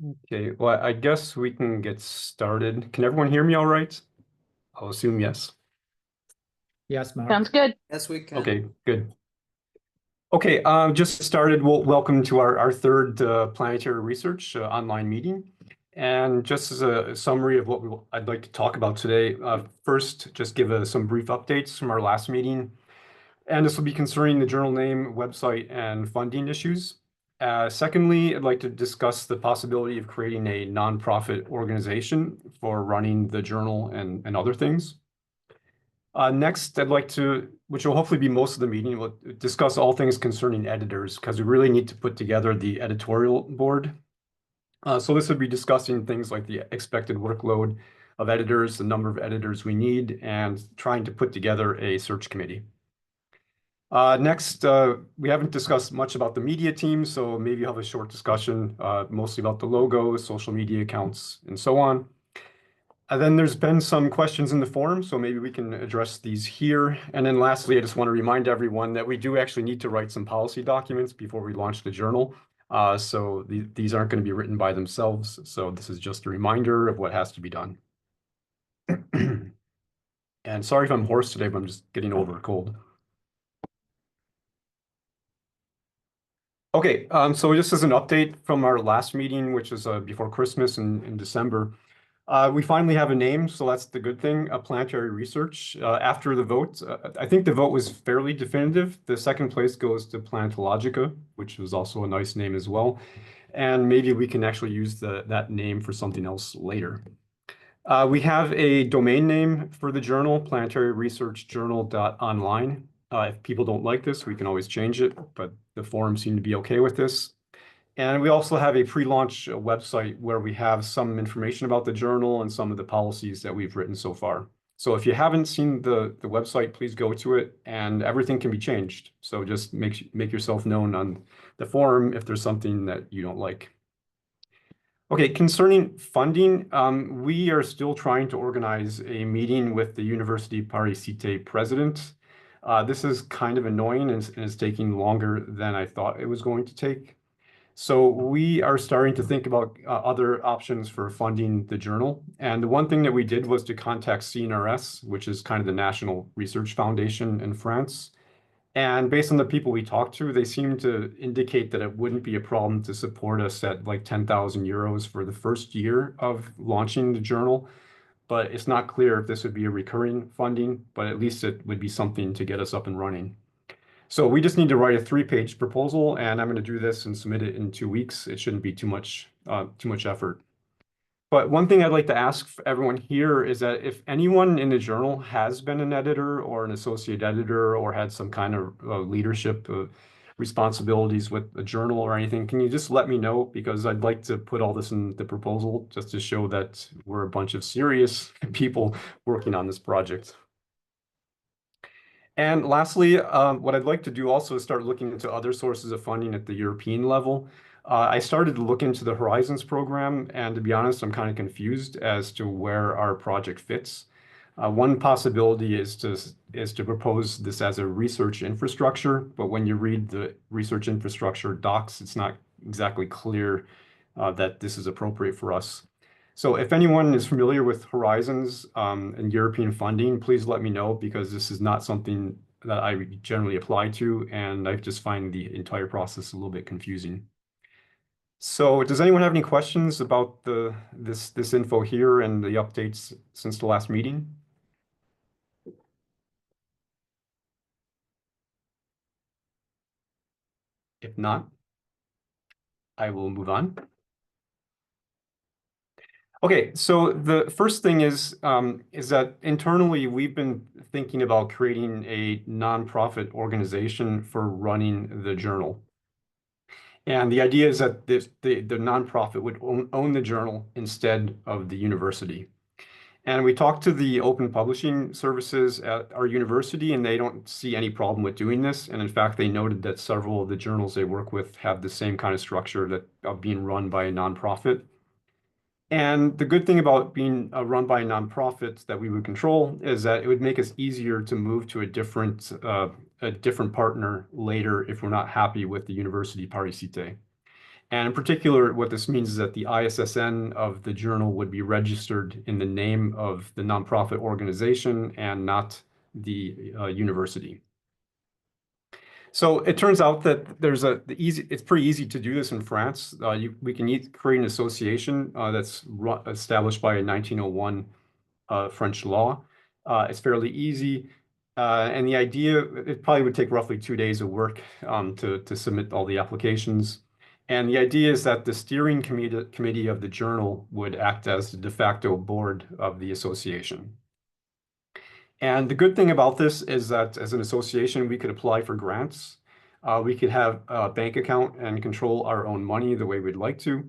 Okay, well, I guess we can get started. Can everyone hear me all right? I'll assume yes. Yes, Mark. Sounds good. Yes, we can. Okay, good. Okay, just started. Well, welcome to our third Planetary Research online meeting. And just as a summary of what I'd like to talk about today, first, just give some brief updates from our last meeting. And this will be concerning the journal name, website, and funding issues. Secondly, I'd like to discuss the possibility of creating a nonprofit organization for running the journal and other things. Next, I'd like to, which will hopefully be most of the meeting, we'll discuss all things concerning editors, because we really need to put together the editorial board. So this would be discussing things like the expected workload of editors, the number of editors we need, and trying to put together a search committee. Next, we haven't discussed much about the media team, so maybe you'll have a short discussion, mostly about the logo, social media accounts, and so on. And then there's been some questions in the forum, so maybe we can address these here. And then lastly, I just want to remind everyone that we do actually need to write some policy documents before we launch the journal. So these aren't going to be written by themselves. So this is just a reminder of what has to be done. And sorry if I'm hoarse today, but I'm just getting over a cold. Okay, so just as an update from our last meeting, which was before Christmas in December, we finally have a name, so that's the good thing, Planetary Research. After the vote, I think the vote was fairly definitive. The second place goes to Planetologica, which was also a nice name as well. And maybe we can actually use that name for something else later. We have a domain name for the journal, planetaryresearchjournal.online. If people don't like this, we can always change it, but the forum seemed to be okay with this. And we also have a pre-launch website where we have some information about the journal and some of the policies that we've written so far. So if you haven't seen the website, please go to it, and everything can be changed. So just make yourself known on the forum if there's something that you don't like. Okay, concerning funding, we are still trying to organize a meeting with the University Paris Cité president. This is kind of annoying and it's taking longer than I thought it was going to take. So we are starting to think about other options for funding the journal. And the one thing that we did was to contact CNRS, which is kind of the National Research Foundation in France. And based on the people we talked to, they seem to indicate that it wouldn't be a problem to support us at like 10,000 euros for the first year of launching the journal. But it's not clear if this would be a recurring funding, but at least it would be something to get us up and running. So we just need to write a 3-page proposal, and I'm going to do this and submit it in 2 weeks. It shouldn't be too much effort. But one thing I'd like to ask everyone here is that if anyone in the journal has been an editor or an associate editor or had some kind of leadership responsibilities with a journal or anything, can you just let me know? Because I'd like to put all this in the proposal just to show that we're a bunch of serious people working on this project. And lastly, what I'd like to do also is start looking into other sources of funding at the European level. I started to look into the Horizons program, and to be honest, I'm kind of confused as to where our project fits. One possibility is to propose this as a research infrastructure, but when you read the research infrastructure docs, it's not exactly clear that this is appropriate for us. So if anyone is familiar with Horizons and European funding, please let me know, because this is not something that I generally apply to, and I just find the entire process a little bit confusing. So does anyone have any questions about this info here and the updates since the last meeting? If not, I will move on. Okay, so the first thing is that internally we've been thinking about creating a nonprofit organization for running the journal. And the idea is that the nonprofit would own the journal instead of the university. And we talked to the open publishing services at our university, and they don't see any problem with doing this. And in fact, they noted that several of the journals they work with have the same kind of structure that of being run by a nonprofit. And the good thing about being run by a nonprofit that we would control is that it would make us easier to move to a different partner later if we're not happy with the University Paris Cité. And in particular, what this means is that the ISSN of the journal would be registered in the name of the nonprofit organization and not the university. So it turns out that it's pretty easy to do this in France. We can create an association that's established by a 1901 French law. It's fairly easy. And the idea, it probably would take roughly 2 days of work to submit all the applications. And the idea is that the steering committee of the journal would act as the de facto board of the association. And the good thing about this is that as an association, we could apply for grants. We could have a bank account and control our own money the way we'd like to.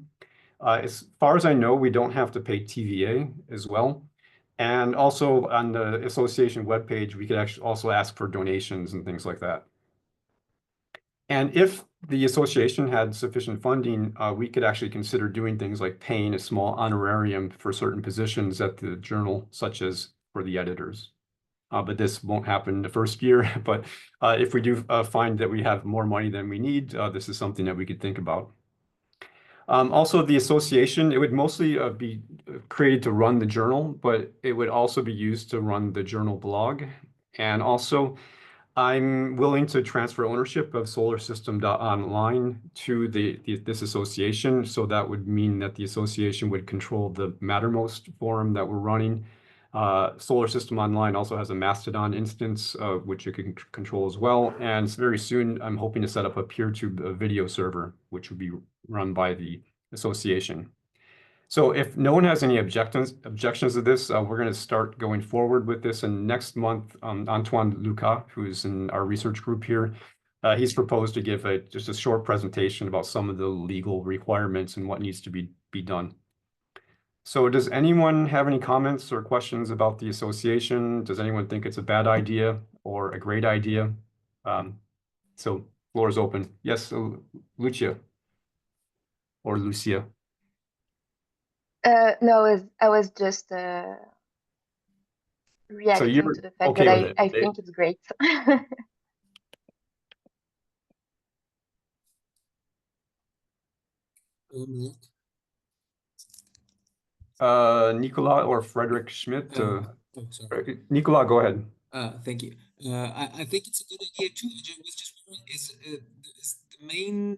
As far as I know, we don't have to pay TVA as well. And also on the association webpage, we could actually also ask for donations and things like that. And if the association had sufficient funding, we could actually consider doing things like paying a small honorarium for certain positions at the journal, such as for the editors. But this won't happen the first year. But if we do find that we have more money than we need, this is something that we could think about. Also, the association, it would mostly be created to run the journal, but it would also be used to run the journal blog. And also, I'm willing to transfer ownership of SolarSystem.online to this association. So that would mean that the association would control the Mattermost forum that we're running. Solar System Online also has a Mastodon instance, which you can control as well. And very soon, I'm hoping to set up a PeerTube video server, which would be run by the association. So if no one has any objections to this, we're going to start going forward with this. And next month, Antoine Lucas, who's in our research group here, he's proposed to give just a short presentation about some of the legal requirements and what needs to be done. So does anyone have any comments or questions about the association? Does anyone think it's a bad idea or a great idea? So floor is open. Yes, Lucia or Lucia. No, I was just So reacting you're to the fact okay that with it? I think it's great. Nicola or Frederick Schmidt? Sorry. Nicola, go ahead. Thank you. I think it's a good idea too. I was just wondering, is the main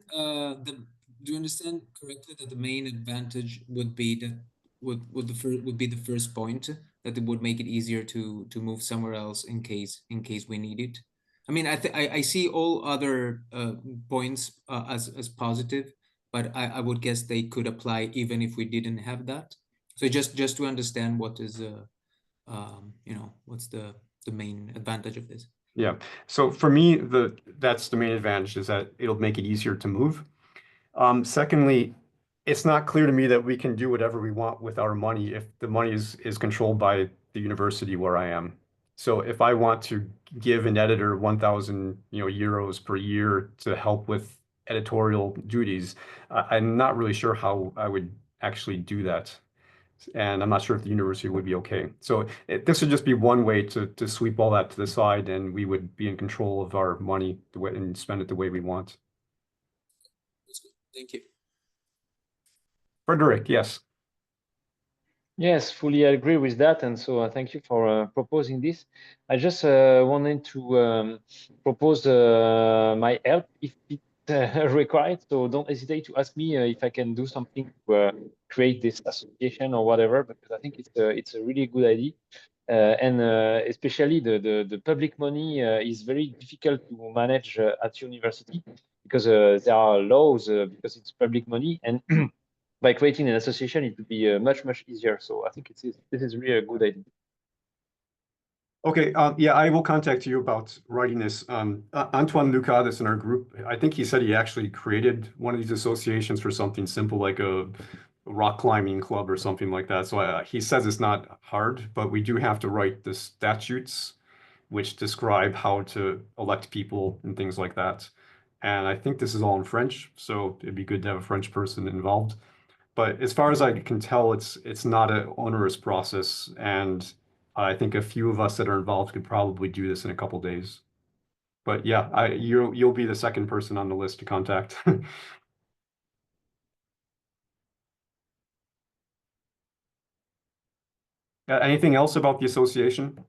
do you understand correctly that the main advantage would be that would be the first point, that it would make it easier to move somewhere else in case we need it? I mean, I see all other points as positive, but I would guess they could apply even if we didn't have that. So just to understand what is what's the main advantage of this? Yeah. So for me, that's the main advantage, is that it'll make it easier to move. Secondly, it's not clear to me that we can do whatever we want with our money if the money is controlled by the university where I am. So if I want to give an editor 1,000 euros per year to help with editorial duties, I'm not really sure how I would actually do that. And I'm not sure if the university would be okay. So this would just be one way to sweep all that to the side, and we would be in control of our money and spend it the way we want. That's good. Thank you. Frederick, yes. Yes, fully agree with that. And so thank you for proposing this. I just wanted to propose my help if it's required. So don't hesitate to ask me if I can do something to create this association or whatever, because I think it's a really good idea. And especially the public money is very difficult to manage at university, because there are laws because it's public money, and by creating an association, it would be much easier. So I think this is really a good idea. Okay, yeah, I will contact you about writing this. Antoine Lucas, that's in our group, I think he said he actually created one of these associations for something simple like a rock climbing club or something like that. So he says it's not hard, but we do have to write the statutes which describe how to elect people and things like that. And I think this is all in French, so it'd be good to have a French person involved. But as far as I can tell, it's not an onerous process, and I think a few of us that are involved could probably do this in a couple days. But yeah, you'll be the second person on the list to contact. Anything else about the association?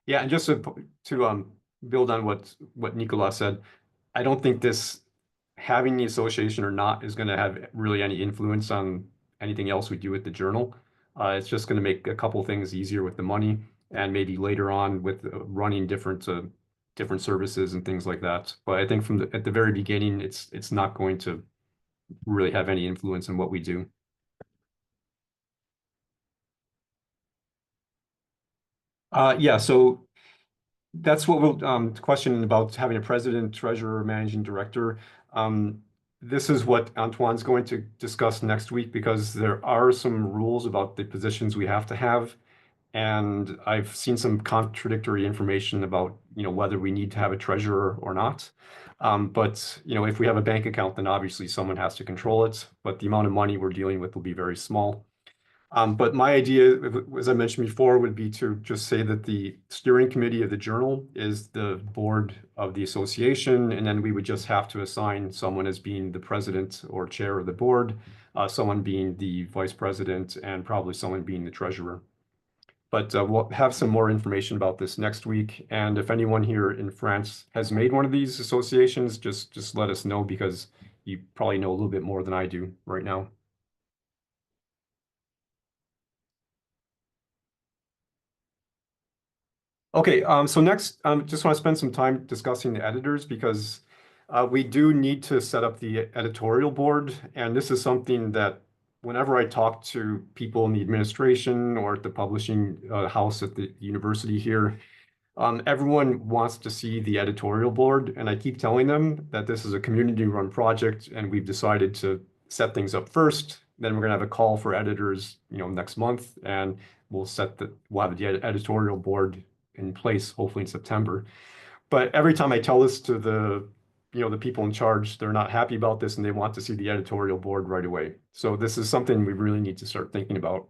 Yeah, and just to build on what Nicolas said, I don't think this having the association or not is going to have really any influence on anything else we do with the journal. It's just going to make a couple things easier with the money, and maybe later on with running different services and things like that. But I think at the very beginning, it's not going to really have any influence on what we do. Yeah, so that's what we'll question about having a president, treasurer, managing director. This is what Antoine's going to discuss next week because there are some rules about the positions we have to have. And I've seen some contradictory information about, whether we need to have a treasurer or not. But, if we have a bank account, then obviously someone has to control it. But the amount of money we're dealing with will be very small. But my idea, as I mentioned before, would be to just say that the steering committee of the journal is the board of the association, and then we would just have to assign someone as being the president or chair of the board, someone being the vice president, and probably someone being the treasurer. But we'll have some more information about this next week. And if anyone here in France has made one of these associations, just let us know because you probably know a little bit more than I do right now. Okay, so next, just want to spend some time discussing the editors because we do need to set up the editorial board. And this is something that whenever I talk to people in the administration or at the publishing house at the university here, everyone wants to see the editorial board. And I keep telling them that this is a community-run project and we've decided to set things up first. Then we're going to have a call for editors, next month, and we'll have the editorial board in place, hopefully in September. But every time I tell this to the people in charge, they're not happy about this and they want to see the editorial board right away. So this is something we really need to start thinking about.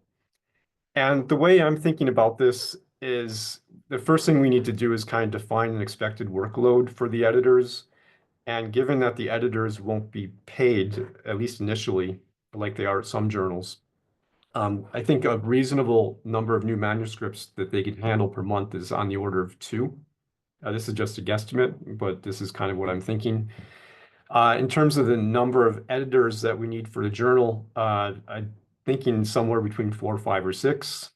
And the way I'm thinking about this is the first thing we need to do is kind of define an expected workload for the editors. And given that the editors won't be paid, at least initially, like they are at some journals, I think a reasonable number of new manuscripts that they can handle per month is on the order of 2. This is just a guesstimate, but this is kind of what I'm thinking. In terms of the number of editors that we need for the journal, I'm thinking somewhere between 4, 5, or 6.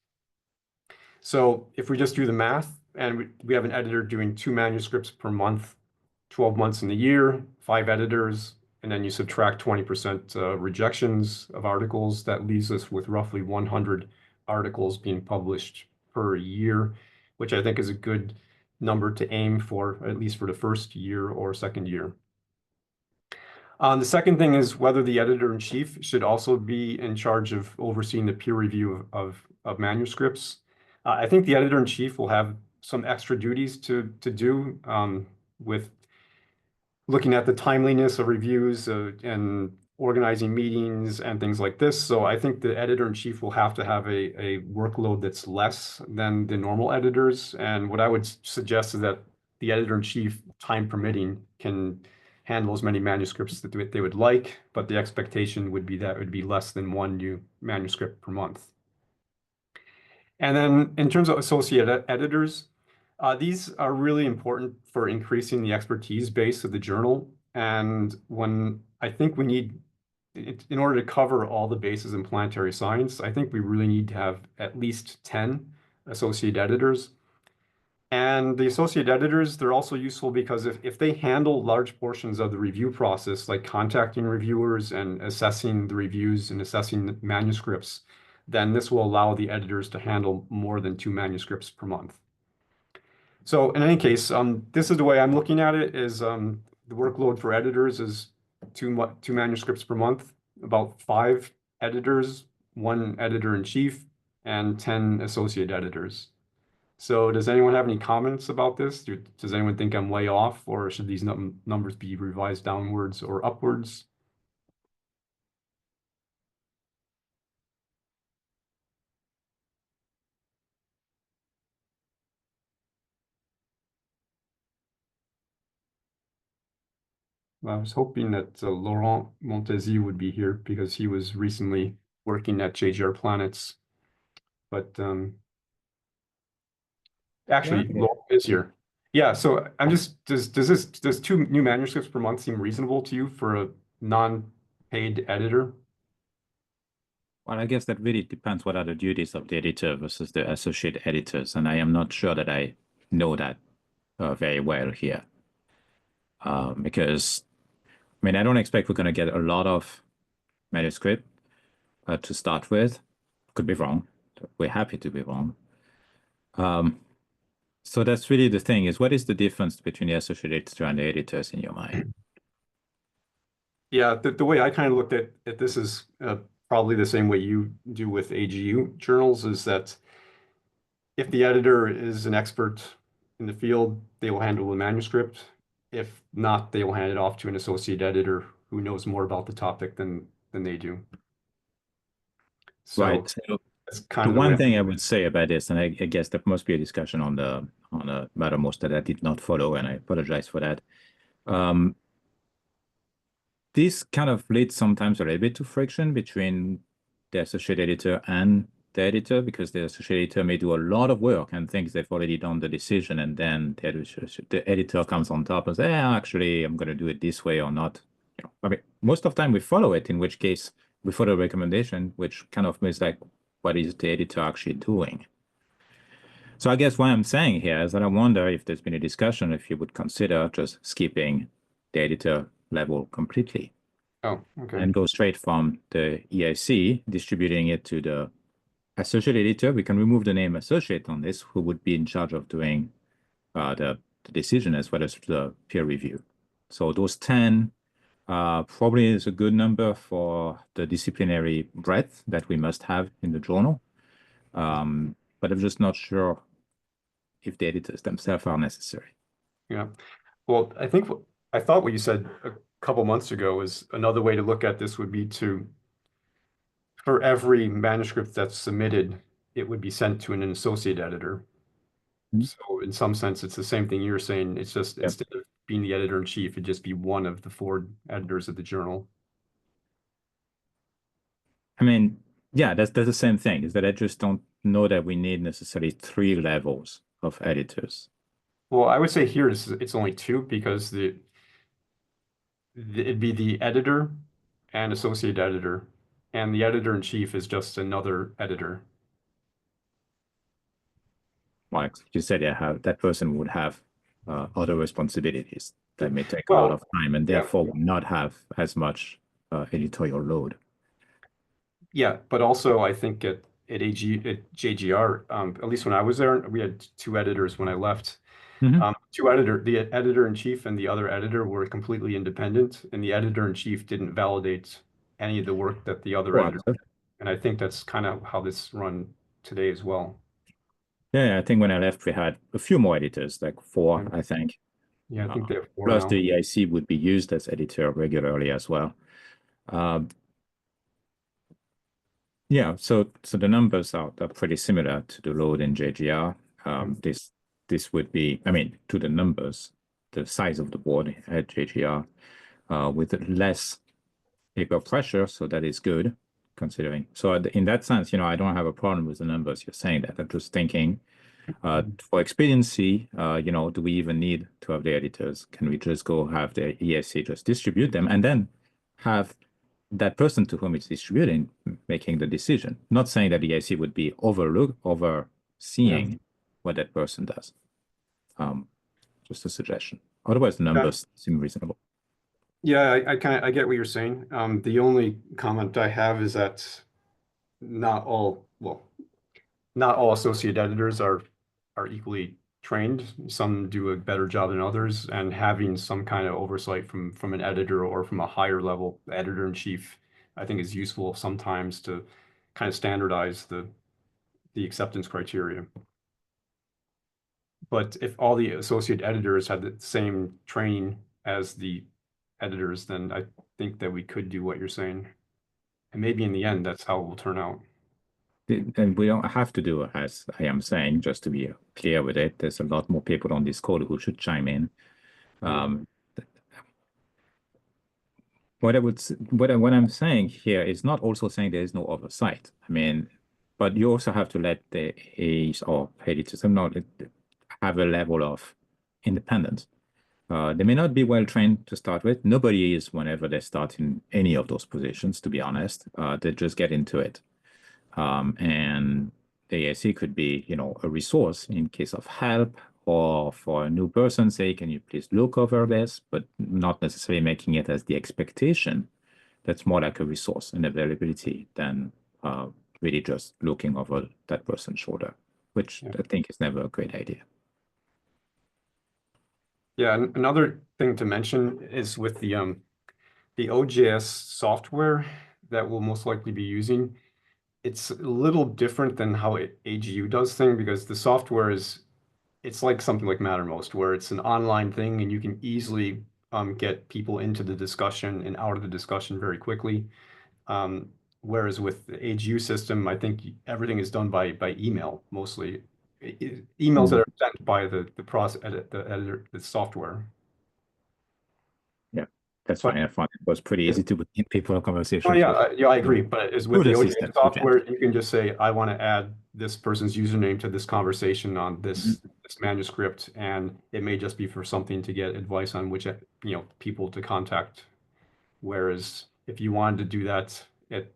So if we just do the math and we have an editor doing 2 manuscripts per month, 12 months in the year, 5 editors, and then you subtract 20% rejections of articles, that leaves us with roughly 100 articles being published per year, which I think is a good number to aim for, at least for the first year or second year. The second thing is whether the editor-in-chief should also be in charge of overseeing the peer review of manuscripts. I think the editor-in-chief will have some extra duties to do with looking at the timeliness of reviews and organizing meetings and things like this. So I think the editor-in-chief will have to have a workload that's less than the normal editors. And what I would suggest is that the editor-in-chief, time permitting, can handle as many manuscripts that they would like, but the expectation would be that it would be less than 1 new manuscript per month. And then in terms of associate editors, these are really important for increasing the expertise base of the journal. And when I think we need, in order to cover all the bases in planetary science, I think we really need to have at least 10 associate editors. And the associate editors, they're also useful because if they handle large portions of the review process, like contacting reviewers and assessing the reviews and assessing the manuscripts, then this will allow the editors to handle more than 2 manuscripts per month. So in any case, this is the way I'm looking at it is the workload for editors is 2 manuscripts per month, about 5 editors, 1 editor-in-chief, and 10 associate editors. So does anyone have any comments about this? Does anyone think I'm way off, or should these numbers be revised downwards or upwards? I was hoping that Laurent Montesi would be here because he was recently working at JGR Planets. But actually, Yeah. Laurel is here. Yeah, so I'm just does 2 new manuscripts per month seem reasonable to you for a non-paid editor? Well, I guess that really depends what are the duties of the editor versus the associate editors, and I am not sure that I know that very well here. Because, I mean, I don't expect we're going to get a lot of manuscript to start with. Could be wrong. We're happy to be wrong. So that's really the thing, is what is the difference between the associate editor and the editors in your mind? Yeah, the way I kind of looked at this is probably the same way you do with AGU journals, is that if the editor is an expert in the field, they will handle the manuscript. If not, they will hand it off to an associate editor who knows more about the topic than they do. So Right. So that's the kind of the one way. thing I would say about this, and I guess there must be a discussion on the Mattermost that I did not follow, and I apologize for that. This kind of leads sometimes a little bit to friction between the associate editor and the editor, because the associate editor may do a lot of work and thinks they've already done the decision, and then the editor comes on top and says, actually, I'm going to do it this way or not. I mean, most of the time we follow it, in which case we follow the recommendation, which kind of means like, what is the editor actually doing? So I guess what I'm saying here is that I wonder if there's been a discussion if you would consider just skipping the editor level completely. Oh, okay. And go straight from the EIC, distributing it to the associate editor. We can remove the name associate on this, who would be in charge of doing the decision as well as the peer review. So those 10 probably is a good number for the disciplinary breadth that we must have in the journal. But I'm just not sure if the editors themselves are necessary. Yeah. Well, I thought what you said a couple months ago is another way to look at this would be for every manuscript that's submitted, it would be sent to an associate editor. So in some sense, it's the same thing you're saying. It's just instead of being the editor in chief, it'd just be one of the 4 editors of the journal. I mean, yeah, that's the same thing, is that I just don't know that we need necessarily 3 levels of editors. Well, I would say here it's only 2, because it'd be the editor and associate editor, and the editor in chief is just another editor. Like you said, that person would have other responsibilities that may take a lot of time, and therefore will not have as much editorial load. Yeah, but also I think at JGR, at least when I was there, we had 2 editors when I left. The editor in chief and the other editor were completely independent, and the editor in chief didn't validate any of the work that the other editor did. And I think that's kind of how this run today as well. Yeah, I think when I left, we had a few more editors, like 4, I think. Yeah, I think they have 4 plus now. the EIC would be used as editor regularly as well. Yeah, so the numbers are pretty similar to the load in JGR. This would be, I mean, to the numbers, the size of the board at JGR with less paper pressure, so that is good considering. So in that sense, I don't have a problem with the numbers you're saying that. I'm just thinking for expediency, do we even need to have the editors? Can we just go have the ESC just distribute them and then have that person to whom it's distributing making the decision? Not saying that the EIC would be overseeing what that person does. Just a suggestion. Otherwise, the numbers seem reasonable. Yeah, I get what you're saying. The only comment I have is that not all associate editors are equally trained. Some do a better job than others, and having some kind of oversight from an editor or from a higher level editor in chief, I think is useful sometimes to kind of standardize the acceptance criteria. But if all the associate editors had the same training as the editors, then I think that we could do what you're saying. And maybe in the end, that's how it will turn out. And we don't have to do it, as I am saying, just to be clear with it. There's a lot more people on this call who should chime in. what I'm saying here is not also saying there is no oversight. I mean, but you also have to let the AEs or editors know that have a level of independence. They may not be well trained to start with. Nobody is whenever they start in any of those positions, to be honest. They just get into it. And the ASC could be, a resource in case of help, or for a new person, say, can you please look over this, but not necessarily making it as the expectation. That's more like a resource and availability than really just looking over that person's shoulder, which I think is never a great idea. Yeah, and another thing to mention is with the OJS software that we'll most likely be using, it's a little different than how AGU does things, because the software it's like something like Mattermost, where it's an online thing and you can easily get people into the discussion and out of the discussion very quickly. Whereas with the AGU system, I think everything is done by email mostly. Emails that are sent by the editor, the software. Yeah, that's But- fine. I found it was pretty easy to begin people conversations. Oh, yeah, with. I agree. But as with Through the the OJS system, software, you can just say, I want to add this person's username to this conversation on this manuscript, and it may just be for something to get advice on which people to contact. Whereas if you wanted to do that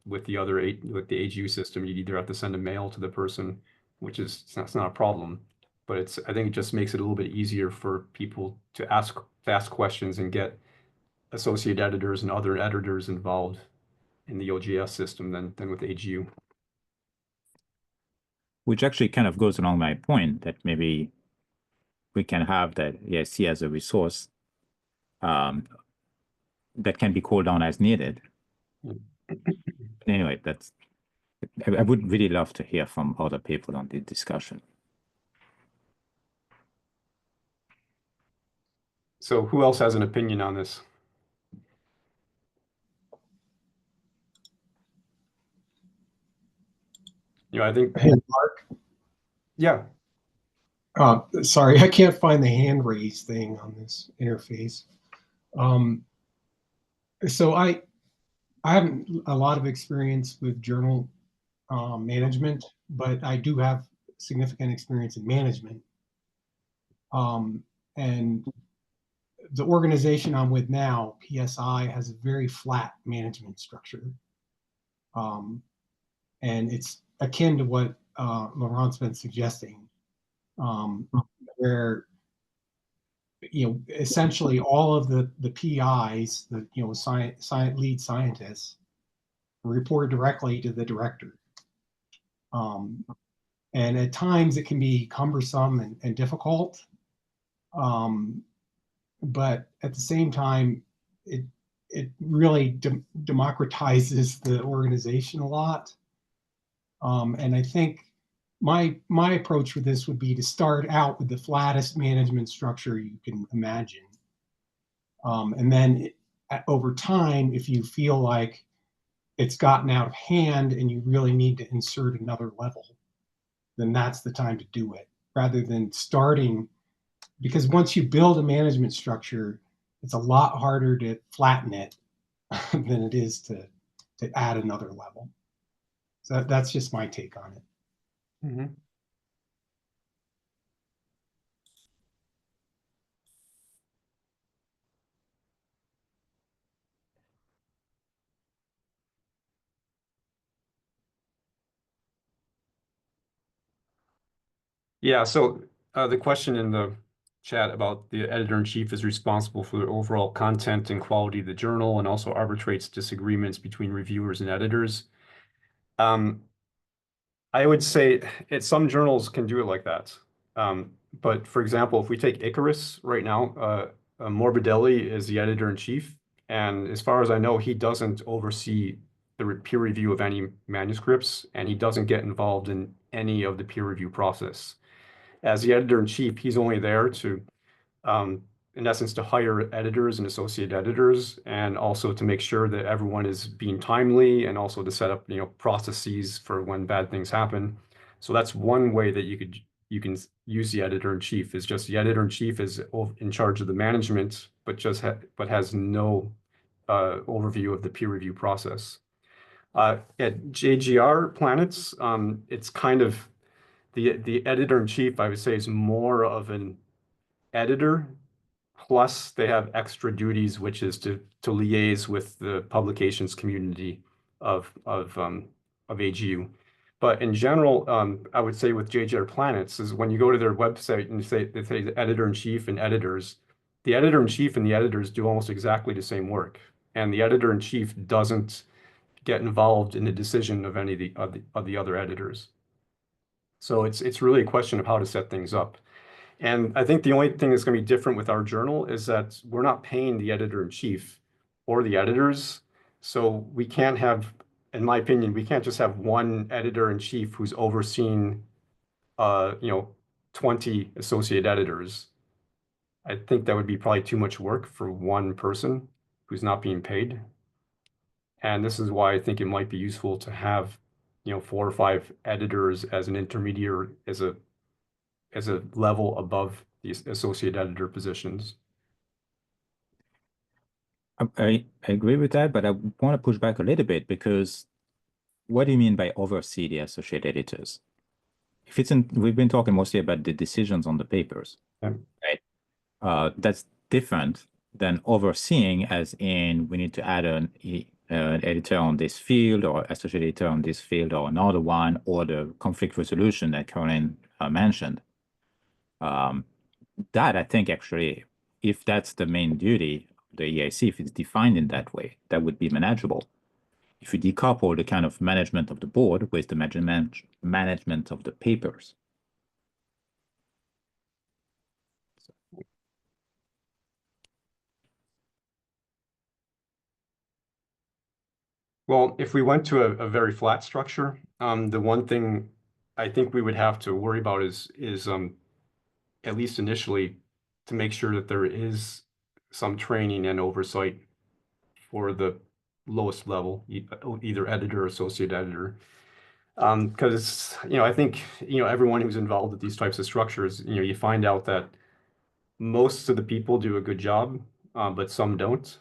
with the AGU system, you'd either have to send a mail to the person, which is that's not a problem. But I think it just makes it a little bit easier for people to ask questions and get associate editors and other editors involved in the OGS system than with AGU. Which actually kind of goes along my point that maybe we can have that ESC as a resource that can be called on as needed. Anyway, I would really love to hear from other people on the discussion. So who else has an opinion on this? I think, Hey, Mark. yeah. Sorry, I can't find the hand raise thing on this interface. So I haven't a lot of experience with journal management, but I do have significant experience in management. And the organization I'm with now, PSI, has a very flat management structure. And it's akin to what Laurent's been suggesting, where essentially all of the PIs, the lead scientists, report directly to the director. And at times it can be cumbersome and difficult. But at the same time, it really democratizes the organization a lot. And I think my approach for this would be to start out with the flattest management structure you can imagine. And then over time, if you feel like it's gotten out of hand and you really need to insert another level, then that's the time to do it, rather than starting, because once you build a management structure, it's a lot harder to flatten it than it is to add another level. So that's just my take on it. Mm-hmm. Yeah, so the question in the chat about the editor-in-chief is responsible for the overall content and quality of the journal and also arbitrates disagreements between reviewers and editors. I would say some journals can do it like that. But for example, if we take Icarus right now, Morbidelli is the editor-in-chief. And as far as I know, he doesn't oversee the peer review of any manuscripts, and he doesn't get involved in any of the peer review process. As the editor-in-chief, he's only there to, in essence, to hire editors and associate editors, and also to make sure that everyone is being timely, and also to set up, processes for when bad things happen. So that's one way that you can use the editor-in-chief. Is just the editor-in-chief is in charge of the management, but has no overview of the peer review process. At JGR Planets, it's kind of the editor-in-chief, I would say, is more of an editor, plus they have extra duties, which is to liaise with the publications community of AGU. But in general, I would say with JGR Planets is when you go to their website and they say the editor-in-chief and editors, the editor-in-chief and the editors do almost exactly the same work. And the editor-in-chief doesn't get involved in the decision of any of the other editors. So it's really a question of how to set things up. And I think the only thing that's going to be different with our journal is that we're not paying the editor-in-chief or the editors. So we can't have, in my opinion, we can't just have one editor-in-chief who's overseeing, 20 associate editors. I think that would be probably too much work for one person who's not being paid. And this is why I think it might be useful to have, 4 or 5 editors as an intermediary, as a level above the associate editor positions. I agree with that, but I want to push back a little bit because what do you mean by oversee the associate editors? If it's we've been talking mostly about the decisions on the papers, right? That's different than overseeing, as in we need to add an editor on this field or associate editor on this field or another one, or the conflict resolution that Caroline mentioned. That I think actually, if that's the main duty of the EIC, if it's defined in that way, that would be manageable. If you decouple the kind of management of the board with the management of the papers. Well, if we went to a very flat structure, the one thing I think we would have to worry about is at least initially to make sure that there is some training and oversight for the lowest level, either editor or associate editor. Because, I think, everyone who's involved with these types of structures, you find out that most of the people do a good job, but some don't.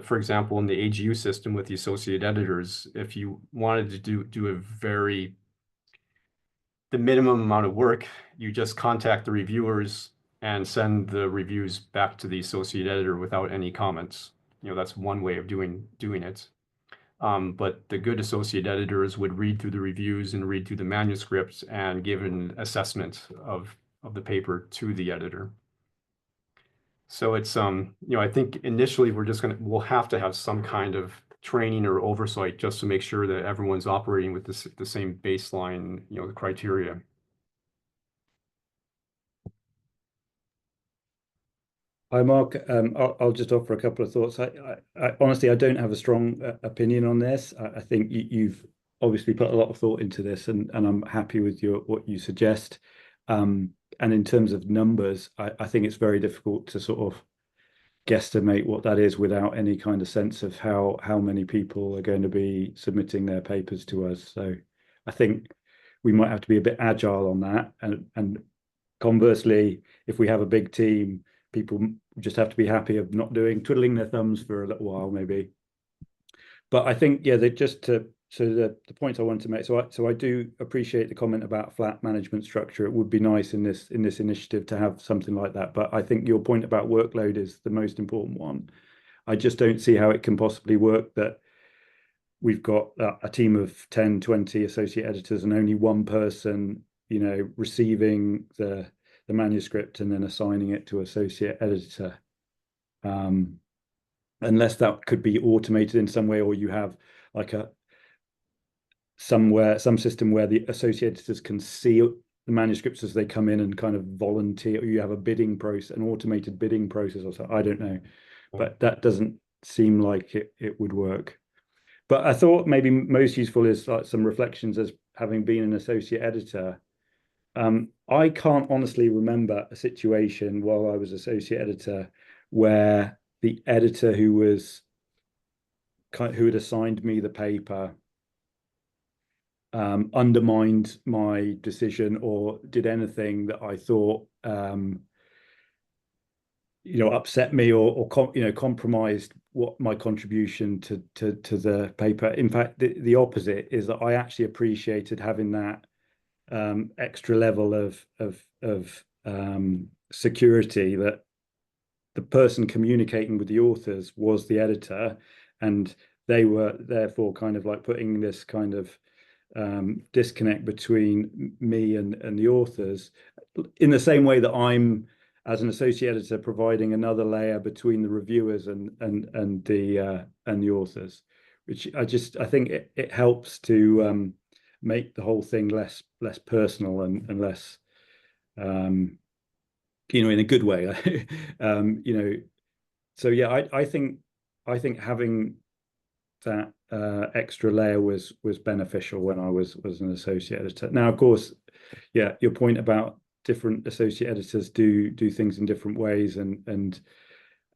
For example, in the AGU system with the associate editors, if you wanted to do the minimum amount of work, you just contact the reviewers and send the reviews back to the associate editor without any comments. That's one way of doing it. But the good associate editors would read through the reviews and read through the manuscripts and give an assessment of the paper to the editor. So it's, I think initially we'll have to have some kind of training or oversight just to make sure that everyone's operating with the same baseline, the criteria. Hi, Mark. I'll just offer a couple of thoughts. I honestly, I don't have a strong opinion on this. I think you've obviously put a lot of thought into this, and I'm happy with what you suggest. And in terms of numbers, I think it's very difficult to sort of guesstimate what that is without any kind of sense of how many people are going to be submitting their papers to us. So I think we might have to be a bit agile on that. And conversely, if we have a big team, people just have to be happy of not twiddling their thumbs for a little while, maybe. But I think, yeah, the point I wanted to make. So I do appreciate the comment about flat management structure. It would be nice in this initiative to have something like that. But I think your point about workload is the most important one. I just don't see how it can possibly work that we've got a team of 10, 20 associate editors and only one person, receiving the manuscript and then assigning it to associate editor. Unless that could be automated in some way, or you have like some system where the associate editors can see the manuscripts as they come in and kind of volunteer, or you have a bidding process, an automated bidding process or so. I don't know, but that doesn't seem like it would work. But I thought maybe most useful is like some reflections as having been an associate editor. I can't honestly remember a situation while I was associate editor where the editor who had assigned me the paper undermined my decision or did anything that I thought upset me or compromised what my contribution to the paper. In fact, the opposite is that I actually appreciated having that extra level of security, that the person communicating with the authors was the editor, and they were therefore kind of like putting this kind of disconnect between me and the authors, in the same way that I'm, as an associate editor, providing another layer between the reviewers and the authors, which I think it helps to make the whole thing less personal and less in a good way. So yeah, I think having that extra layer was beneficial when I was an associate editor. Now, of course, yeah, your point about different associate editors do things in different ways, and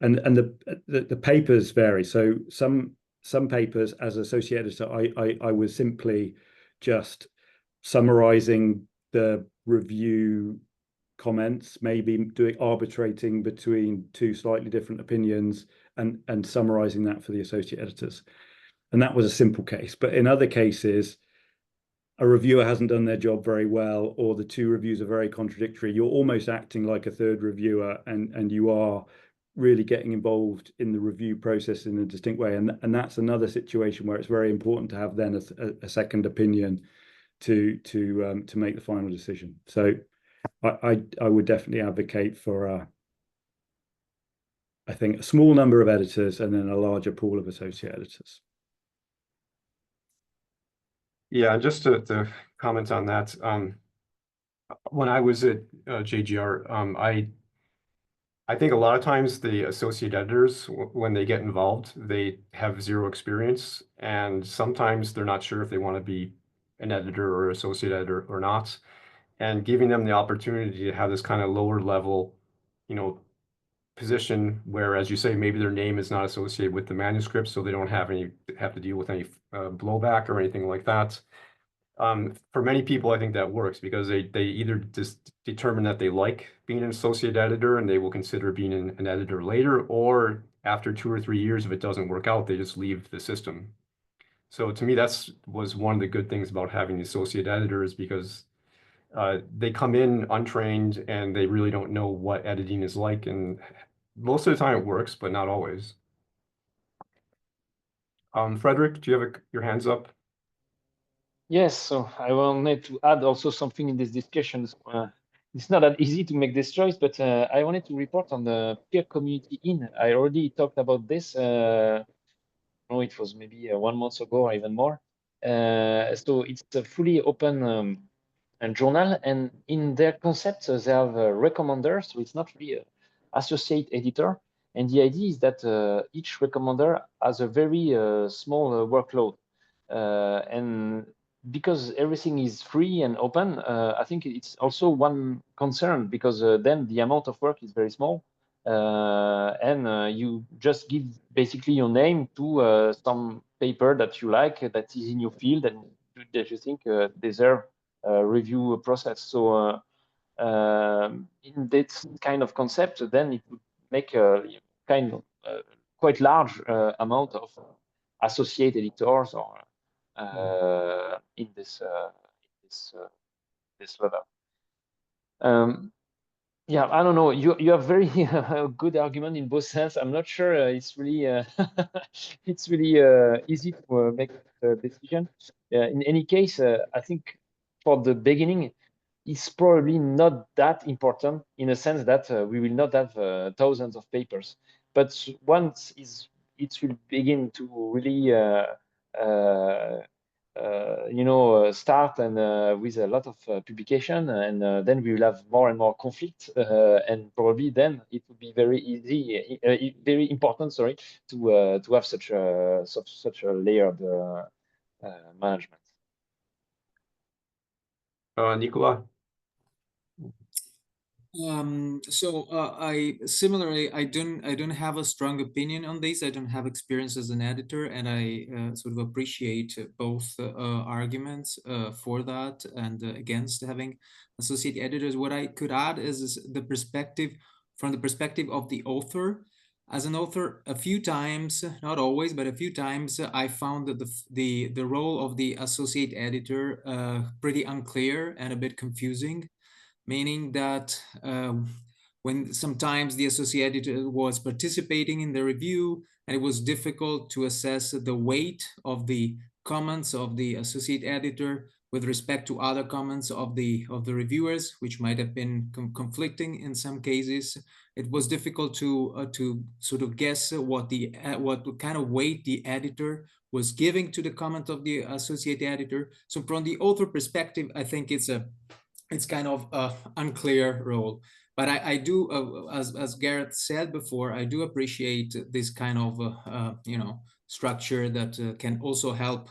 the papers vary. So some papers, as associate editor, I was simply just summarizing the review comments, maybe doing arbitrating between two slightly different opinions and summarizing that for the associate editors. And that was a simple case. But in other cases, a reviewer hasn't done their job very well, or the two reviews are very contradictory. You're almost acting like a third reviewer, and you are really getting involved in the review process in a distinct way. And that's another situation where it's very important to have then a second opinion to make the final decision. So I would definitely advocate for I think a small number of editors and then a larger pool of associate editors. Yeah, just to comment on that, when I was at JGR, I think a lot of times the associate editors, when they get involved, they have zero experience, and sometimes they're not sure if they want to be an editor or associate editor or not. And giving them the opportunity to have this kind of lower level, position where, as you say, maybe their name is not associated with the manuscript, so they don't have to deal with any blowback or anything like that. For many people, I think that works because they either just determine that they like being an associate editor and they will consider being an editor later, or after 2 or 3 years, if it doesn't work out, they just leave the system. So to me, was one of the good things about having the associate editors, because they come in untrained and they really don't know what editing is like, and most of the time it works, but not always. Frederick, do you have your hands up? Yes, so I wanted to add also something in this discussion. It's not that easy to make this choice, but I wanted to report on the peer community I already talked about this. It was maybe 1 month ago or even more. So it's a fully open journal, and in their concept, they have a recommender. So it's not really an associate editor. And the idea is that each recommender has a very small workload. And because everything is free and open, I think it's also one concern, because then the amount of work is very small. And you just give basically your name to some paper that you like, that is in your field, and that you think deserve a review process. So in this kind of concept, then it would make a kind of quite large amount of associate editors or in this level. Yeah, I don't know. You have very good argument in both sense. I'm not sure it's really it's really easy to make a decision. In any case, I think for the beginning, it's probably not that important, in a sense that we will not have thousands of papers. But once it will begin to really start and with a lot of publication, and then we will have more and more conflict, and probably then it would be very easy, very important, sorry, to have such a layered management. Nicola? So I similarly, I don't have a strong opinion on this. I don't have experience as an editor, and I sort of appreciate both arguments for that and against having associate editors. What I could add is the perspective from the perspective of the author. As an author, a few times, not always, but a few times, I found that the role of the associate editor pretty unclear and a bit confusing, meaning that when sometimes the associate editor was participating in the review, and it was difficult to assess the weight of the comments of the associate editor with respect to other comments of the reviewers, which might have been conflicting in some cases. It was difficult to sort of guess what kind of weight the editor was giving to the comment of the associate editor. So from the author perspective, I think it's kind of unclear role. But I do, as Gareth said before, I do appreciate this kind of structure that can also help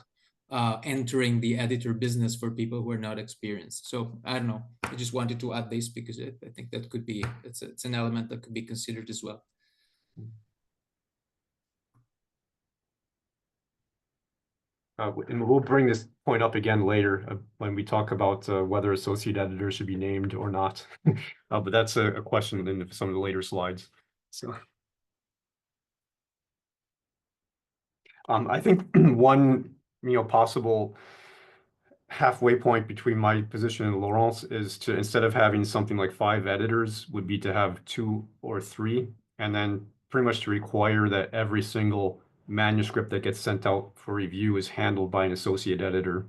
entering the editor business for people who are not experienced. So I don't know. I just wanted to add this because I think that could be it's an element that could be considered as well. And we'll bring this point up again later when we talk about whether associate editors should be named or not. But that's a question in some of the later slides. So, I think one possible halfway point between my position and Laurent's is to, instead of having something like 5 editors, would be to have 2 or 3, and then pretty much to require that every single manuscript that gets sent out for review is handled by an associate editor.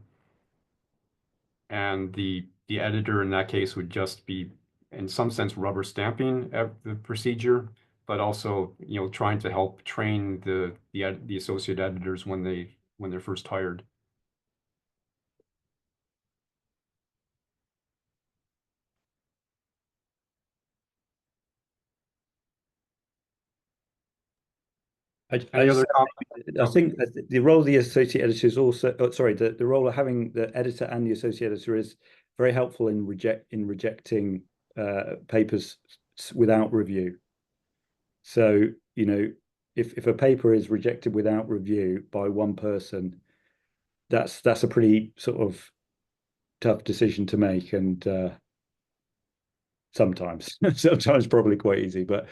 And the editor in that case would just be, in some sense, rubber stamping the procedure, but also trying to help train the associate editors when they're first hired. I think that the role of the associate editor is also, the role of having the editor and the associate editor is very helpful in rejecting papers without review. So, if a paper is rejected without review by one person, that's a pretty sort of tough decision to make, and sometimes probably quite easy, but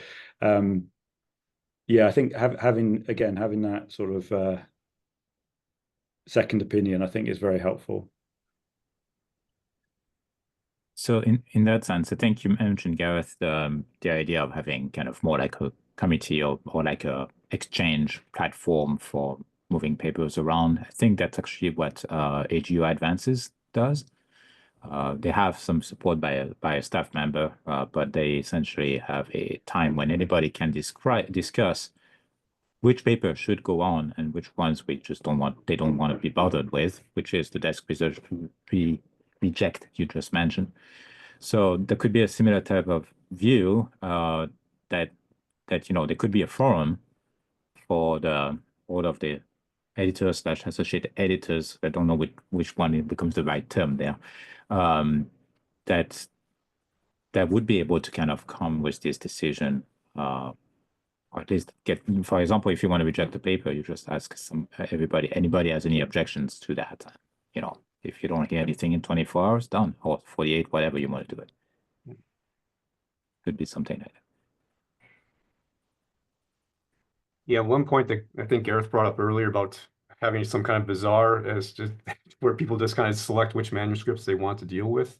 yeah, I think having that sort of second opinion, I think, is very helpful. So in that sense, I think you mentioned, Gareth, the idea of having kind of more like a committee or like a exchange platform for moving papers around. I think that's actually what AGU Advances does. They have some support by a staff member, but they essentially have a time when anybody can discuss which paper should go on and which ones they don't want to be bothered with, which is the desk research reject you just mentioned. So there could be a similar type of view that there could be a forum for all of the editors / associate editors. I don't know which one it becomes the right term there. That would be able to kind of come with this decision, or at least get, for example, if you want to reject the paper, you just ask anybody has any objections to that. If you don't hear anything in 24 hours, done, or 48, whatever you want to do it. Could be something like that. Yeah, one point that I think Gareth brought up earlier about having some kind of bazaar as to where people just kind of select which manuscripts they want to deal with.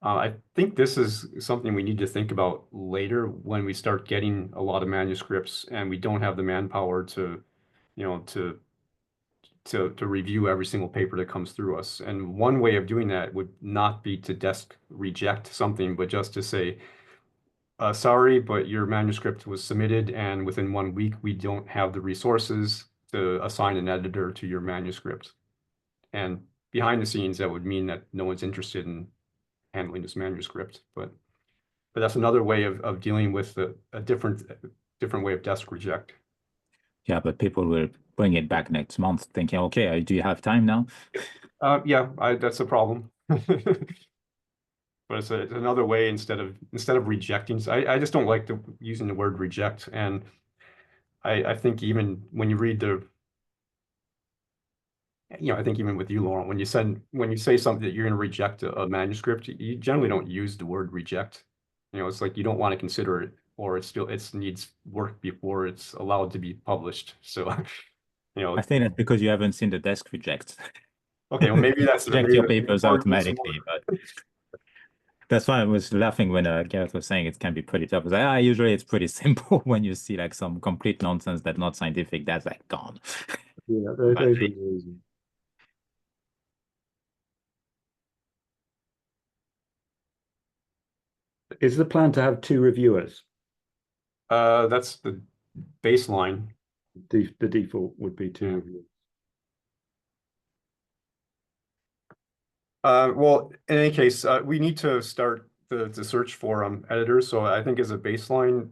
I think this is something we need to think about later when we start getting a lot of manuscripts and we don't have the manpower to review every single paper that comes through us. And one way of doing that would not be to desk reject something, but just to say, sorry, but your manuscript was submitted, and within 1 week, we don't have the resources to assign an editor to your manuscript. And behind the scenes, that would mean that no one's interested in handling this manuscript. But that's another way of dealing with a different way of desk reject. Yeah, but people will bring it back next month thinking, okay, do you have time now? Yeah, that's a problem. But it's another way instead of rejecting. So I just don't like using the word reject. And I think even when you read I think even with you, Laurent, when you say something that you're going to reject a manuscript, you generally don't use the word reject. It's like you don't want to consider it or it needs work before it's allowed to be published. So, you know, I think that's because you haven't seen the desk reject. okay, well, maybe that's Reject maybe your that's papers part of this automatically, but that's why I was laughing when Gareth was saying it can be pretty tough. I was like, usually it's pretty simple when you see like some complete nonsense that's not scientific, that's like gone. Yeah, But those are easy. Is the plan to have 2 reviewers? that's the baseline. The default would be 2 Yeah. reviewers. Well, in any case, we need to start the search for editors. So I think as a baseline,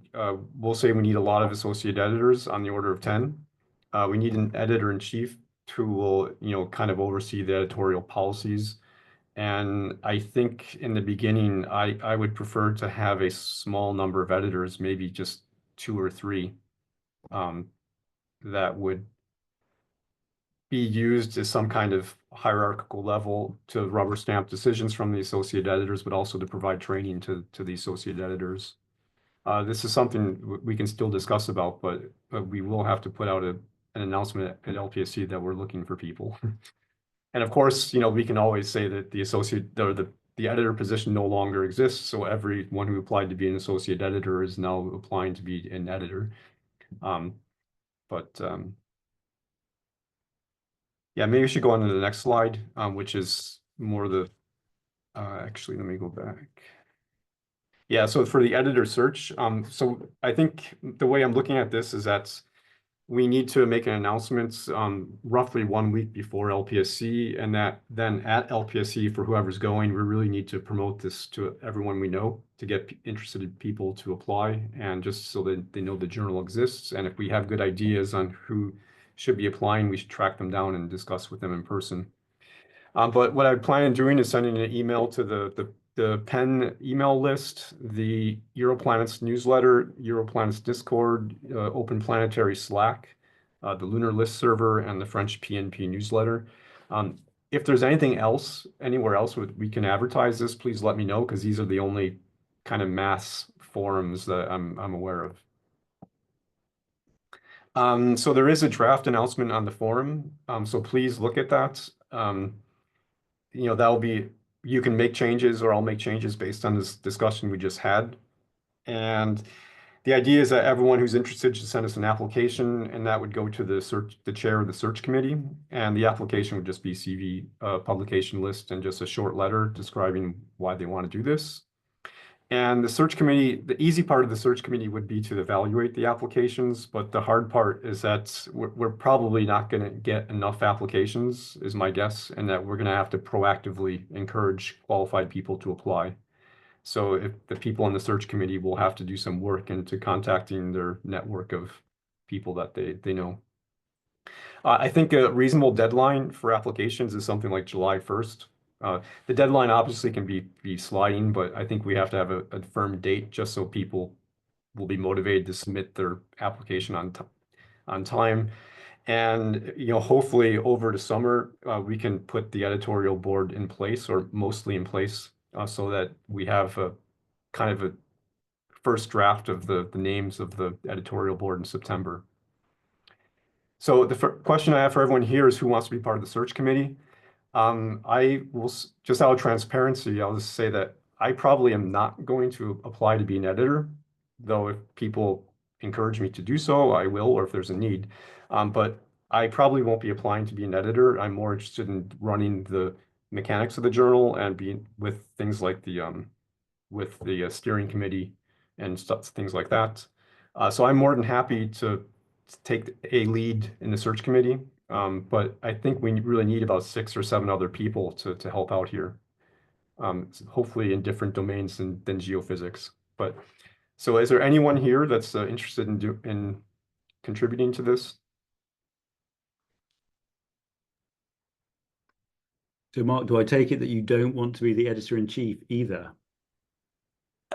we'll say we need a lot of associate editors on the order of 10. We need an editor-in-chief who will, you know, kind of oversee the editorial policies. And I think in the beginning, I would prefer to have a small number of editors, maybe just 2 or 3, that would be used as some kind of hierarchical level to rubber stamp decisions from the associate editors, but also to provide training to the associate editors. This is something we can still discuss about, but we will have to put out an announcement at LPSC that we're looking for people. And of course, you know, we can always say that the associate or the editor position no longer exists. So everyone who applied to be an associate editor is now applying to be an editor. Yeah, maybe we should go on to the next slide, which is more the, actually, let me go back. Yeah, so for the editor search, so I think the way I'm looking at this is that we need to make an announcement roughly 1 week before LPSC, and that then at LPSC, for whoever's going, we really need to promote this to everyone we know to get interested people to apply, and just so that they know the journal exists. And if we have good ideas on who should be applying, we should track them down and discuss with them in person. But what I plan on doing is sending an email to the Penn email list, the Europlanets newsletter, Europlanets Discord, Open Planetary Slack, the Lunar List server, and the French PNP newsletter. If there's anything else, anywhere else we can advertise this, please let me know, because these are the only kind of mass forums that I'm aware of. So there is a draft announcement on the forum, so please look at that. You know, that'll be, you can make changes or I'll make changes based on this discussion we just had. And the idea is that everyone who's interested should send us an application, and that would go to the chair of the search committee. And the application would just be CV publication list and just a short letter describing why they want to do this. And the search committee, the easy part of the search committee would be to evaluate the applications, but the hard part is that we're probably not going to get enough applications, is my guess, and that we're going to have to proactively encourage qualified people to apply. So if the people on the search committee will have to do some work into contacting their network of people that they know. I think a reasonable deadline for applications is something like July 1st. The deadline obviously can be sliding, but I think we have to have a firm date just so people will be motivated to submit their application on time. And, you know, hopefully over the summer, we can put the editorial board in place, or mostly in place, so that we have a kind of a first draft of the names of the editorial board in September. So the question I have for everyone here is, who wants to be part of the search committee? I will, just out of transparency, I'll just say that I probably am not going to apply to be an editor, though if people encourage me to do so, I will, or if there's a need. But I probably won't be applying to be an editor. I'm more interested in running the mechanics of the journal and being with things like the steering committee and stuff, things like that. So I'm more than happy to take a lead in the search committee. But I think we really need about 6 or 7 other people to help out here. Hopefully in different domains than geophysics. But so is there anyone here that's interested in contributing to this? So Mark, do I take it that you don't want to be the editor-in-chief either?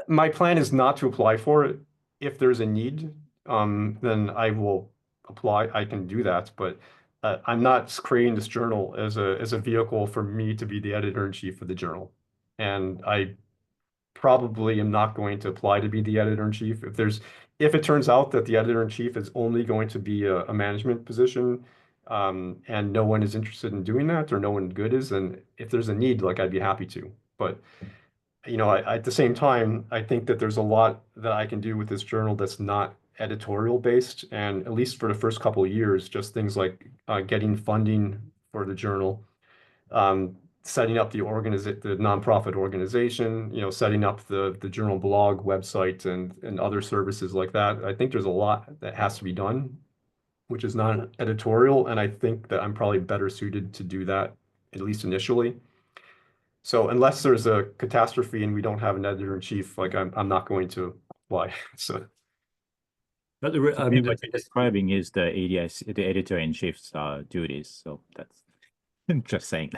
My plan is not to apply for it. If there's a need, then I will apply. I can do that, but I'm not creating this journal as a vehicle for me to be the editor-in-chief of the journal. And probably am not going to apply to be the editor-in-chief. If it turns out that the editor-in-chief is only going to be a management position, and no one is interested in doing that, or no one good is, then if there's a need, like, I'd be happy to. But at the same time, I think that there's a lot that I can do with this journal that's not editorial based, and at least for the first couple of years, just things like getting funding for the journal, setting up the nonprofit organization, setting up the journal blog website and other services like that. I think there's a lot that has to be done, which is not editorial, and I think that I'm probably better suited to do that, at least initially. So unless there's a catastrophe and we don't have an editor-in-chief, like I'm not going to apply. So But I mean, what you're describing is the ADS, the editor-in-chief's duties. So that's just saying.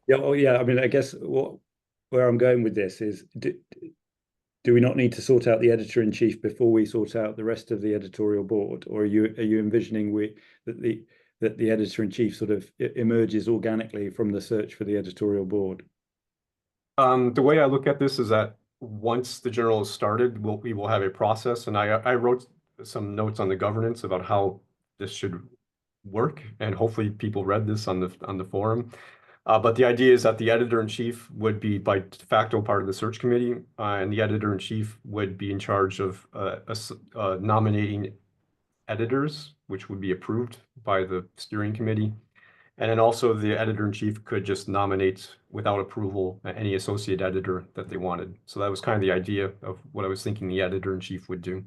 yeah, oh yeah. I mean, I guess where I'm going with this is, do we not need to sort out the editor-in-chief before we sort out the rest of the editorial board, or are you envisioning that the editor-in-chief sort of emerges organically from the search for the editorial board? The way I look at this is that once the journal is started, we will have a process, and I wrote some notes on the governance about how this should work, and hopefully people read this on the forum. But the idea is that the editor-in-chief would be by de facto part of the search committee, and the editor-in-chief would be in charge of nominating editors, which would be approved by the steering committee. And then also the editor-in-chief could just nominate without approval any associate editor that they wanted. So that was kind of the idea of what I was thinking the editor-in-chief would do.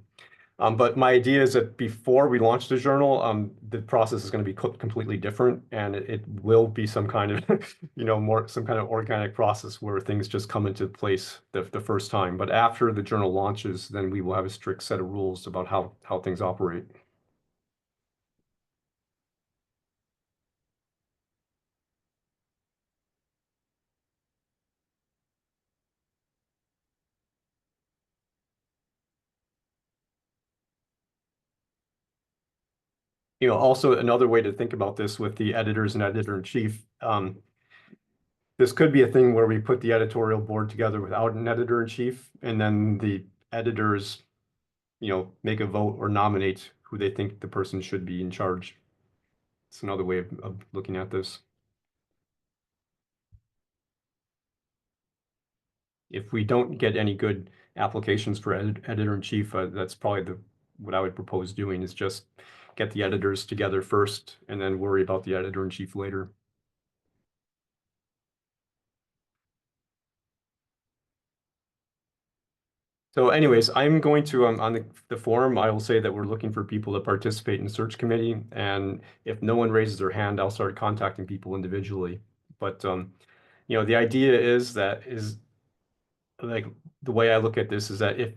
But my idea is that before we launch the journal, the process is going to be completely different, and it will be some kind of, some kind of organic process where things just come into place the first time. But after the journal launches, then we will have a strict set of rules about how things operate. Also another way to think about this with the editors and editor-in-chief, this could be a thing where we put the editorial board together without an editor-in-chief, and then the editors, make a vote or nominate who they think the person should be in charge. It's another way of looking at this. If we don't get any good applications for editor-in-chief, that's probably what I would propose doing, is just get the editors together first and then worry about the editor-in-chief later. So anyways, I'm going to, on the forum, I will say that we're looking for people to participate in the search committee. And if no one raises their hand, I'll start contacting people individually. But, the idea is like, the way I look at this is that if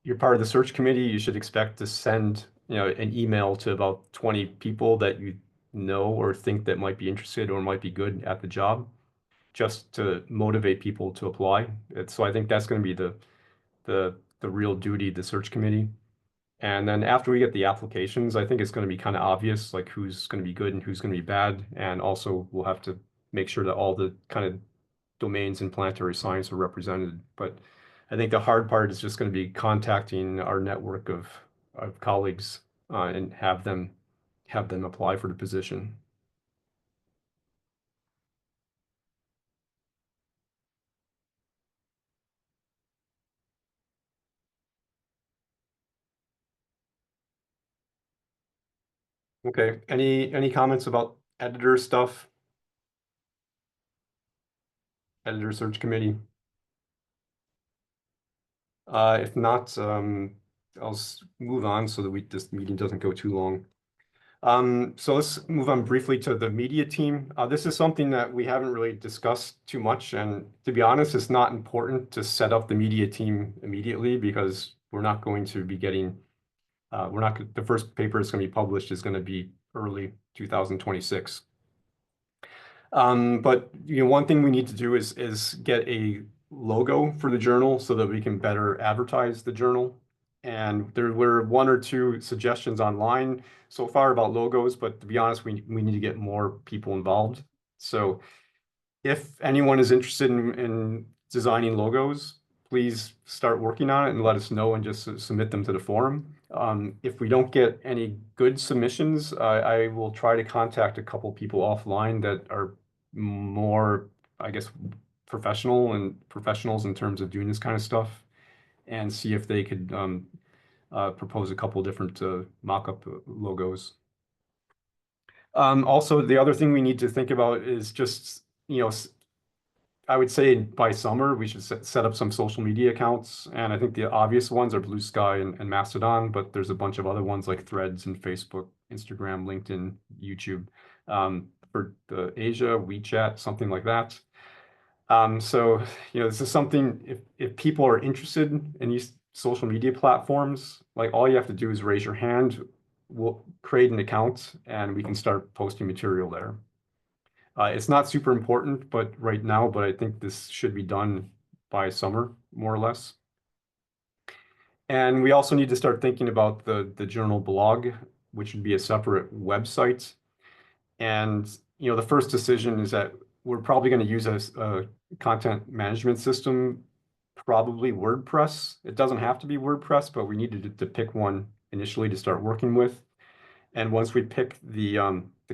you're part of the search committee, you should expect to send, an email to about 20 people that you know or think that might be interested or might be good at the job, just to motivate people to apply. So I think that's going to be the real duty of the search committee. And then after we get the applications, I think it's going to be kind of obvious, like, who's going to be good and who's going to be bad. And also we'll have to make sure that all the kind of domains in planetary science are represented. But I think the hard part is just going to be contacting our network of colleagues and have them apply for the position. Okay, any comments about editor stuff? Editor search committee? If not, I'll move on so that this meeting doesn't go too long. So let's move on briefly to the media team. This is something that we haven't really discussed too much, and to be honest, it's not important to set up the media team immediately, because we're not going to be getting, the first paper is going to be published is going to be early 2026. But one thing we need to do is get a logo for the journal so that we can better advertise the journal. And there were one or two suggestions online so far about logos, but to be honest, we need to get more people involved. So if anyone is interested in designing logos, please start working on it and let us know and just submit them to the forum. If we don't get any good submissions, I will try to contact a couple people offline that are more, I guess, professionals in terms of doing this kind of stuff, and see if they could propose a couple different mock-up logos. Also, the other thing we need to think about is just, I would say by summer, we should set up some social media accounts. And I think the obvious ones are Blue Sky and Mastodon, but there's a bunch of other ones like Threads and Facebook, Instagram, LinkedIn, YouTube. For the Asia, WeChat, something like that. So, this is something, if people are interested in these social media platforms, like all you have to do is raise your hand, we'll create an account and we can start posting material there. It's not super important, but right now, but I think this should be done by summer, more or less. And we also need to start thinking about the journal blog, which would be a separate website. And, the first decision is that we're probably going to use a content management system, probably WordPress. It doesn't have to be WordPress, but we needed to pick one initially to start working with. And once we pick the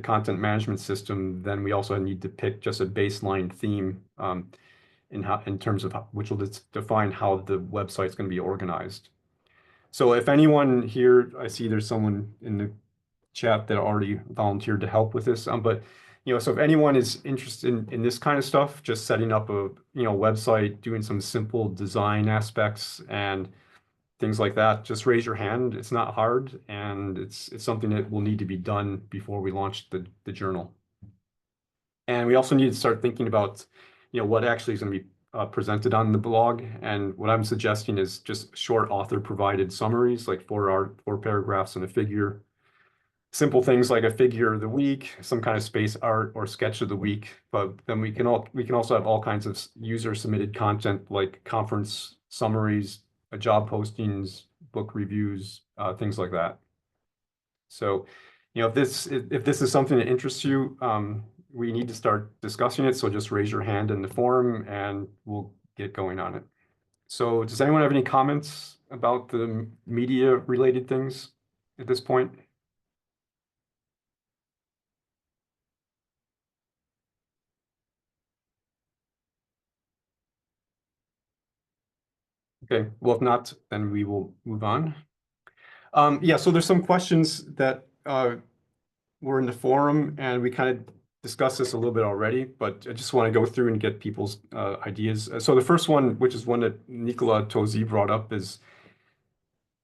content management system, then we also need to pick just a baseline theme in terms of which will define how the website's going to be organized. So if anyone here, I see there's someone in the chat that already volunteered to help with this, but so if anyone is interested in this kind of stuff, just setting up a website, doing some simple design aspects and things like that, just raise your hand. It's not hard, and it's something that will need to be done before we launch the journal. And we also need to start thinking about what actually is going to be presented on the blog. And what I'm suggesting is just short author provided summaries, like 4 paragraphs and a figure. Simple things like a figure of the week, some kind of space art or sketch of the week. But then we can also have all kinds of user submitted content like conference summaries, job postings, book reviews, things like that. So, if this is something that interests you, we need to start discussing it. So just raise your hand in the forum and we'll get going on it. So does anyone have any comments about the media related things at this point? Okay, well, if not, then we will move on. Yeah, so there's some questions that were in the forum, and we kind of discussed this a little bit already, but I just want to go through and get people's ideas. So the first one, which is one that Nicola Tosi brought up, is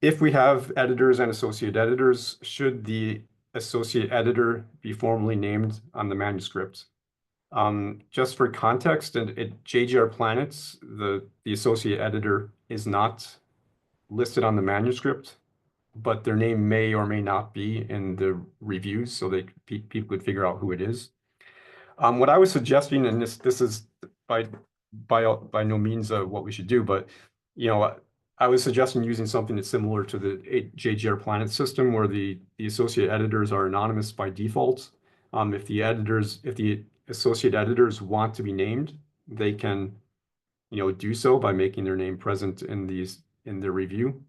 if we have editors and associate editors, should the associate editor be formally named on the manuscript? Just for context, at JGR Planets, the associate editor is not listed on the manuscript, but their name may or may not be in the reviews, so people could figure out who it is. What I was suggesting, and this is by no means what we should do, but I was suggesting using something that's similar to the JGR Planet system, where the associate editors are anonymous by default. If the associate editors want to be named, they can, do so by making their name present in their review.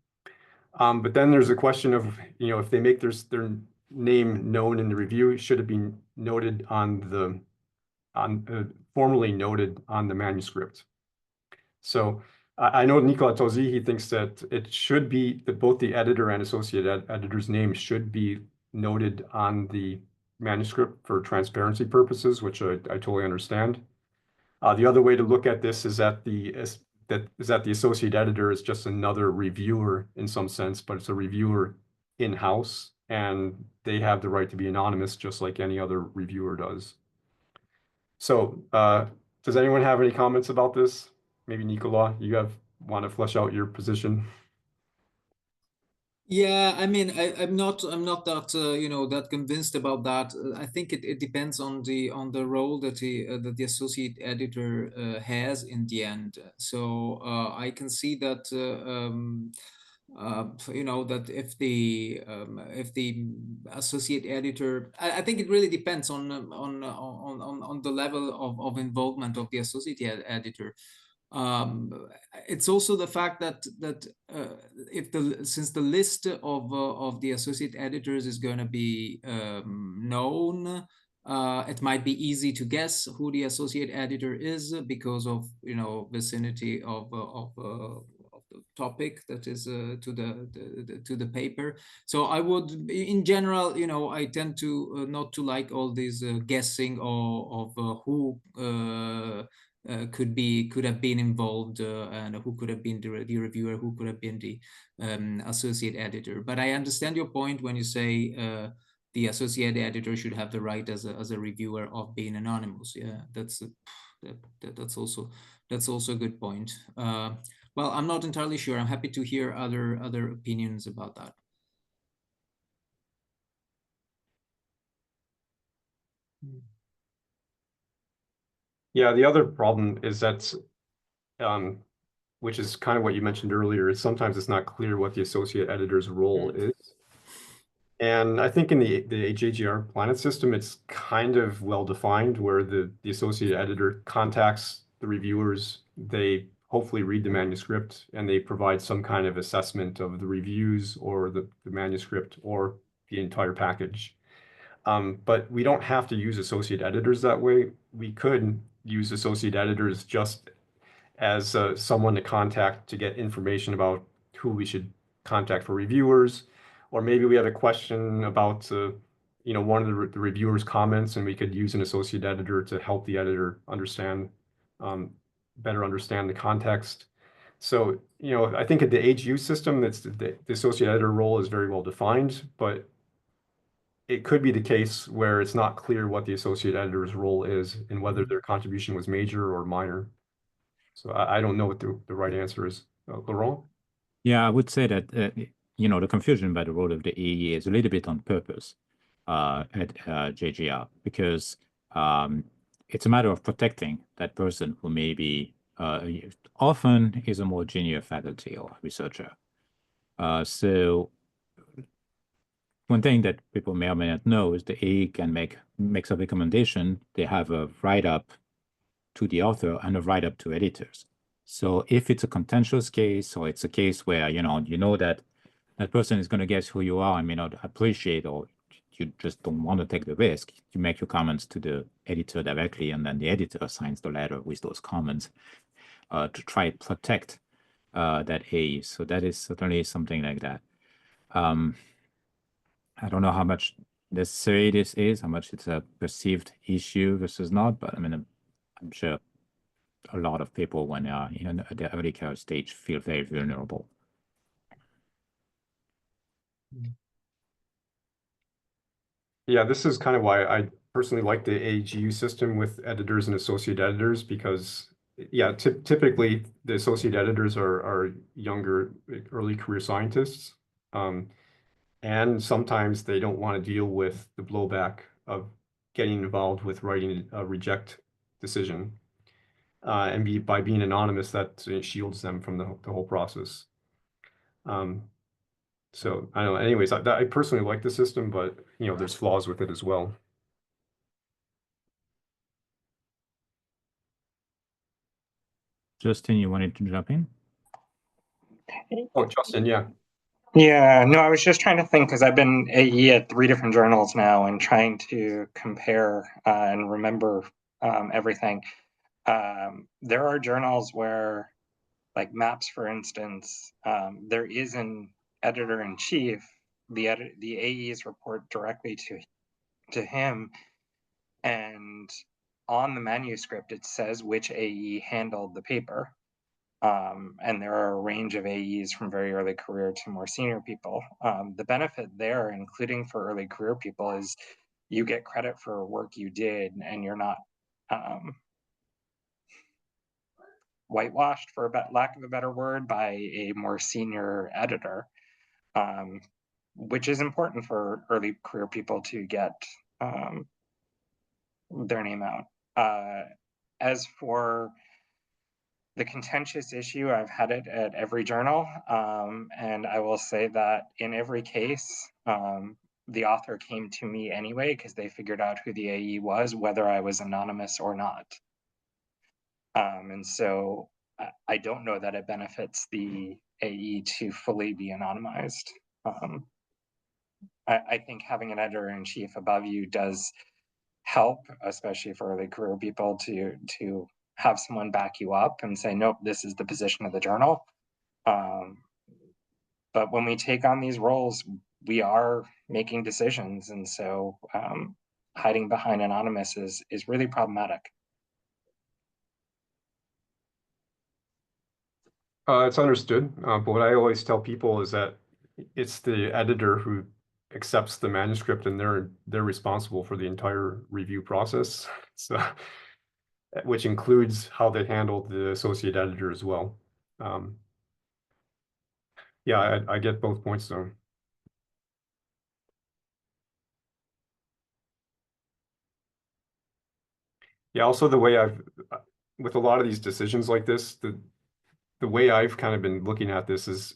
But then there's a question of, if they make their name known in the review, should it be noted formally noted on the manuscript? So I know Nicola Tosi, he thinks that it should be that both the editor and associate editor's name should be noted on the manuscript for transparency purposes, which I totally understand. The other way to look at this is that the associate editor is just another reviewer in some sense, but it's a reviewer in-house, and they have the right to be anonymous just like any other reviewer does. So does anyone have any comments about this? Maybe Nicola, you want to flesh out your position? Yeah, I mean, I'm not that that convinced about that. I think it depends on the role that the associate editor has in the end. So I can see that that if the associate editor, I think it really depends on the level of involvement of the associate editor. It's also the fact that since the list of the associate editors is going to be known, it might be easy to guess who the associate editor is because of vicinity of the topic that is to the paper. So I would, in general, I tend to not to like all this guessing of who could have been involved and who could have been the reviewer, who could have been the associate editor. But I understand your point when you say the associate editor should have the right as a reviewer of being anonymous. Yeah, that's also a good point. Well, I'm not entirely sure. I'm happy to hear other opinions about that. Yeah, the other problem is that, which is kind of what you mentioned earlier, is sometimes it's not clear what the associate editor's role is. And I think in the JGR Planet system, it's kind of well defined, where the associate editor contacts the reviewers. They hopefully read the manuscript and they provide some kind of assessment of the reviews or the manuscript or the entire package. But we don't have to use associate editors that way. We could use associate editors just as someone to contact to get information about who we should contact for reviewers, or maybe we have a question about one of the reviewers' comments, and we could use an associate editor to help the editor understand better understand the context. So I think at the AGU system, that's the associate editor role is very well defined, but it could be the case where it's not clear what the associate editor's role is and whether their contribution was major or minor. So I don't know what the right answer is. Laurent? Yeah, I would say that the confusion by the role of the AE is a little bit on purpose at JGR, because it's a matter of protecting that person who maybe often is a more junior faculty or researcher. So one thing that people may or may not know is the AE can makes a recommendation. They have a write-up to the author and a write-up to editors. So if it's a contentious case, or it's a case where you know that that person is going to guess who you are and may not appreciate, or you just don't want to take the risk, you make your comments to the editor directly, and then the editor signs the letter with those comments to try to protect that AE. So that is certainly something like that. I don't know how much necessary this is, how much it's a perceived issue versus not, but I mean, I'm sure a lot of people, when they are in the early career stage, feel very vulnerable. Yeah, this is kind of why I personally like the AGU system with editors and associate editors, because yeah, typically the associate editors are younger, early career scientists. And sometimes they don't want to deal with the blowback of getting involved with writing a reject decision. And by being anonymous, that shields them from the whole process. So I don't know. Anyways, I personally like the system, but there's flaws with it as well. Justin, you wanted to jump in? Oh, Justin, yeah. Yeah, no, I was just trying to think, because I've been AE at 3 different journals now and trying to compare and remember everything. There are journals where, like MAPS, for instance, there is an editor-in-chief. The AEs report directly to him, and on the manuscript it says which AE handled the paper. And there are a range of AEs from very early career to more senior people. The benefit there, including for early career people, is you get credit for work you did, and you're not whitewashed, for lack of a better word, by a more senior editor, which is important for early career people to get their name out. As for the contentious issue, I've had it at every journal, and I will say that in every case, the author came to me anyway because they figured out who the AE was, whether I was anonymous or not. And so I don't know that it benefits the AE to fully be anonymized. I think having an editor-in-chief above you does help, especially for early career people, to have someone back you up and say, nope, this is the position of the journal. But when we take on these roles, we are making decisions, and so hiding behind anonymous is really problematic. It's understood, but what I always tell people is that it's the editor who accepts the manuscript, and they're responsible for the entire review process. So, which includes how they handle the associate editor as well. Yeah, I get both points though. Yeah, also the way with a lot of these decisions like this, the way I've kind of been looking at this is,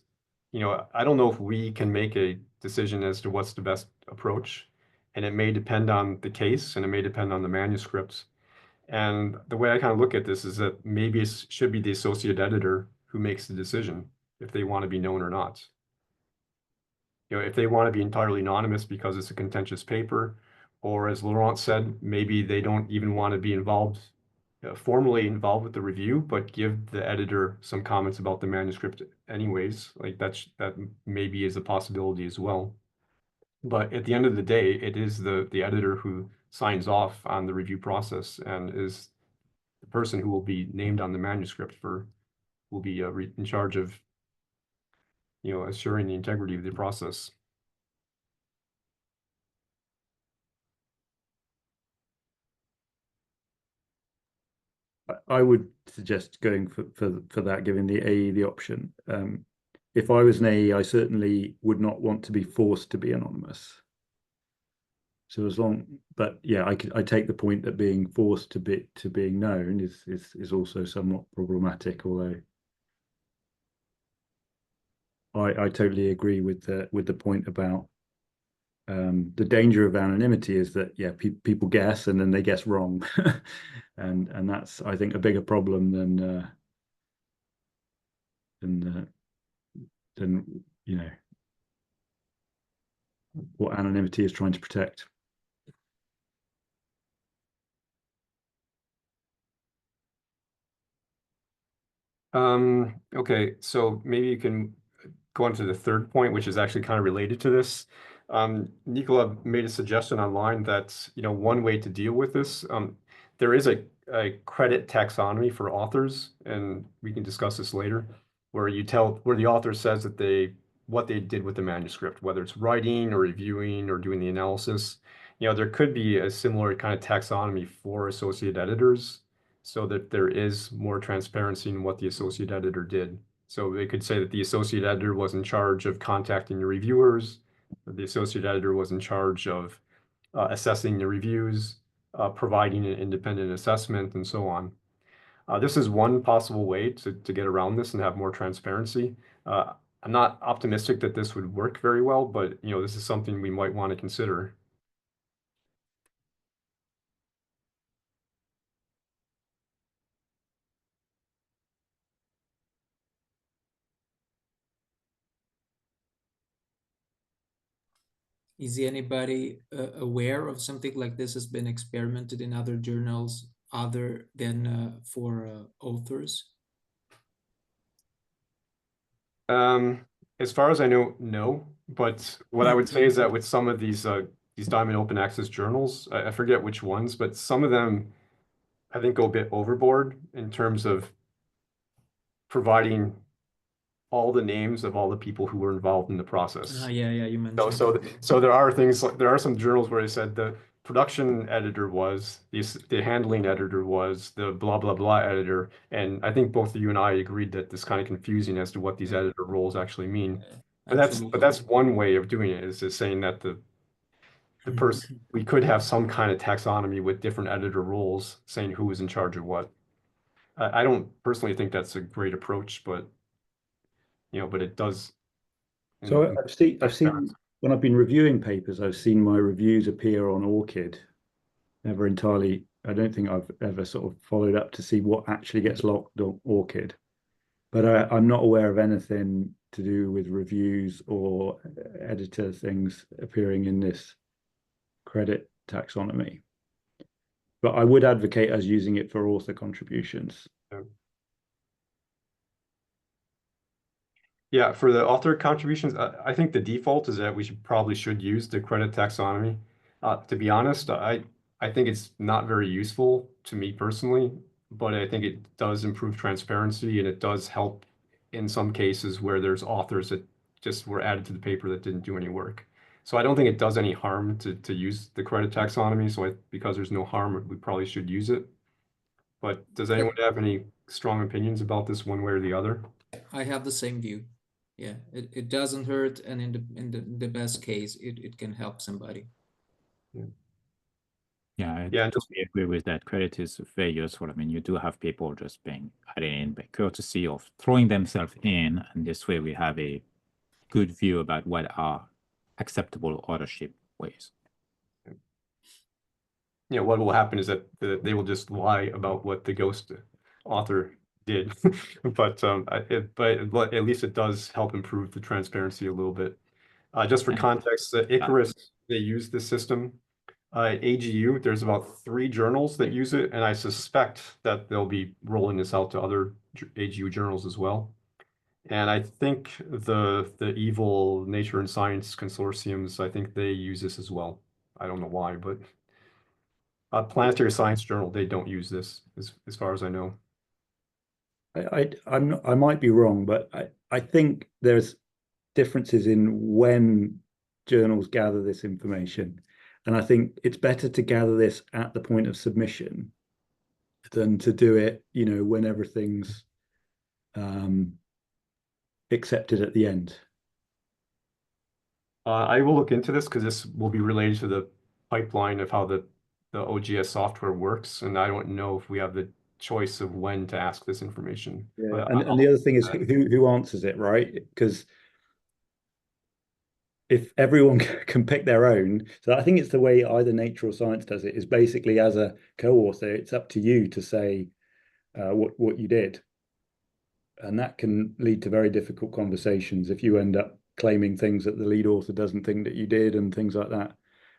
I don't know if we can make a decision as to what's the best approach, and it may depend on the case and it may depend on the manuscripts. And the way I kind of look at this is that maybe it should be the associate editor who makes the decision if they want to be known or not. If they want to be entirely anonymous because it's a contentious paper, or as Laurent said, maybe they don't even want to be involved, formally involved with the review, but give the editor some comments about the manuscript anyways. Like that maybe is a possibility as well. But at the end of the day, it is the editor who signs off on the review process and is the person who will be named on the manuscript will be in charge of, assuring the integrity of the process. I would suggest going for that, giving the AE the option. If I was an AE, I certainly would not want to be forced to be anonymous. So but yeah, I take the point that being forced to being known is also somewhat problematic. Although I totally agree with the point about the danger of anonymity is that people guess and then they guess wrong, and that's, I think, a bigger problem than what anonymity is trying to protect. Okay, so maybe you can go on to the third point, which is actually kind of related to this. Nicola made a suggestion online that, one way to deal with this, there is a credit taxonomy for authors, and we can discuss this later, where the author says that what they did with the manuscript, whether it's writing or reviewing or doing the analysis. There could be a similar kind of taxonomy for associate editors, so that there is more transparency in what the associate editor did. So they could say that the associate editor was in charge of contacting the reviewers, the associate editor was in charge of assessing the reviews, providing an independent assessment, and so on. This is one possible way to get around this and have more transparency. I'm not optimistic that this would work very well, but this is something we might want to consider. Is anybody aware of something like this has been experimented in other journals other than for authors? As far as I know, no. But what I would say is that with some of these Diamond Open Access journals, I forget which ones, but some of them, I think, go a bit overboard in terms of providing all the names of all the people who were involved in the process. Yeah, you mentioned. So there are some journals where they said the production editor was, the handling editor was, the blah blah blah editor, and I think both you and I agreed that this kind of confusing as to what these editor roles actually mean. But that's one way of doing it, is just saying that the person, we could have some kind of taxonomy with different editor roles saying who is in charge of what. I don't personally think that's a great approach, but but it does. So I've seen when I've been reviewing papers, I've seen my reviews appear on ORCID. I don't think I've ever sort of followed up to see what actually gets logged on ORCID. but I'm not aware of anything to do with reviews or editor things appearing in this credit taxonomy. But I would advocate us using it for author contributions. Yeah, for the author contributions, I think the default is that we should use the credit taxonomy. To be honest, I think it's not very useful to me personally, but I think it does improve transparency and it does help in some cases where there's authors that just were added to the paper that didn't do any work. So I don't think it does any harm to use the credit taxonomy. So because there's no harm, we probably should use it. But does anyone have any strong opinions about this one way or the other? I have the same view. Yeah, it doesn't hurt, and in the best case, it can help somebody. Yeah, I Yeah, totally agree with that. Credit is very useful. I mean, you do have people just being added in by courtesy of throwing themselves in, and this way we have a good view about what are acceptable authorship ways. Yeah, what will happen is that they will just lie about what the ghost author did. But at least it does help improve the transparency a little bit. Just for And- context, Icarus, they use this system. AGU, there's about 3 journals that use it, and I suspect that they'll be rolling this out to other AGU journals as well. And I think the evil Nature and Science consortiums, I think they use this as well. I don't know why, but Planetary Science Journal, they don't use this as far as I know. I might be wrong, but I think there's differences in when journals gather this information. And I think it's better to gather this at the point of submission than to do it, when everything's accepted at the end. I will look into this because this will be related to the pipeline of how the OGS software works, and I don't know if we have the choice of when to ask this information. Yeah, But and the other thing is who answers it, right? Because if everyone can pick their own, so I think it's the way either Nature or Science does it, is basically as a co-author, it's up to you to say what you did. And that can lead to very difficult conversations if you end up claiming things that the lead author doesn't think that you did and things like that.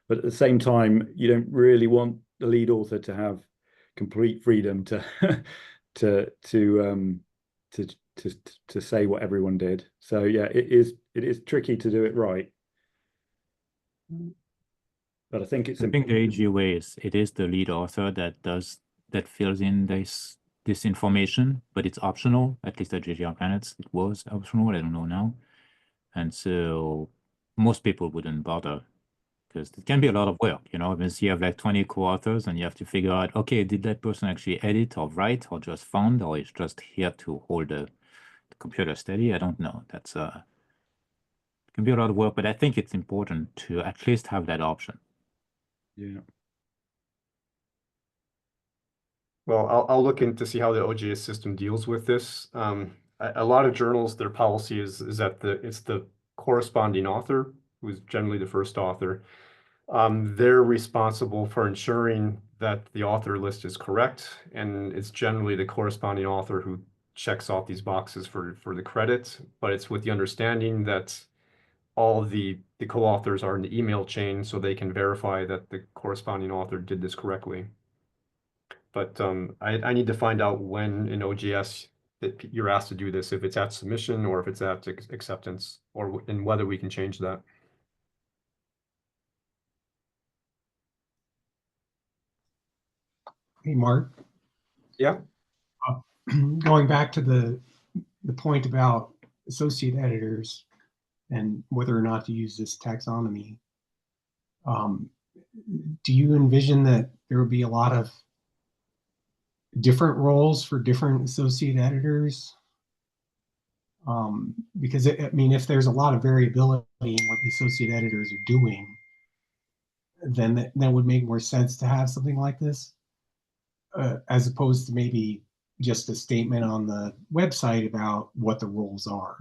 But at the same time, you don't really want the lead author to have complete freedom to to say what everyone did. So yeah, it is tricky to do it right. But I think it's I think the AGU it is the lead author that fills in this information, but it's optional. At least at JGR Planets, it was optional. I don't know now. And so most people wouldn't bother because it can be a lot of work, Because you have like 20 co-authors and you have to figure out, okay, did that person actually edit or write or just found, or is just here to hold the computer steady? I don't know. That's it can be a lot of work, but I think it's important to at least have that option. Yeah. Well, I'll look in to see how the OGS system deals with this. A lot of journals, their policy is that it's the corresponding author who's generally the first author. They're responsible for ensuring that the author list is correct, and it's generally the corresponding author who checks off these boxes for the credit. But it's with the understanding that all the co-authors are in the email chain, so they can verify that the corresponding author did this correctly. But I need to find out when in OGS that you're asked to do this, if it's at submission or if it's at acceptance, and whether we can change that. Hey, Mark, Yeah. going back to the point about associate editors and whether or not to use this taxonomy, do you envision that there would be a lot of different roles for different associate editors? Because if there's a lot of variability in what the associate editors are doing, then that would make more sense to have something like this, as opposed to maybe just a statement on the website about what the roles are.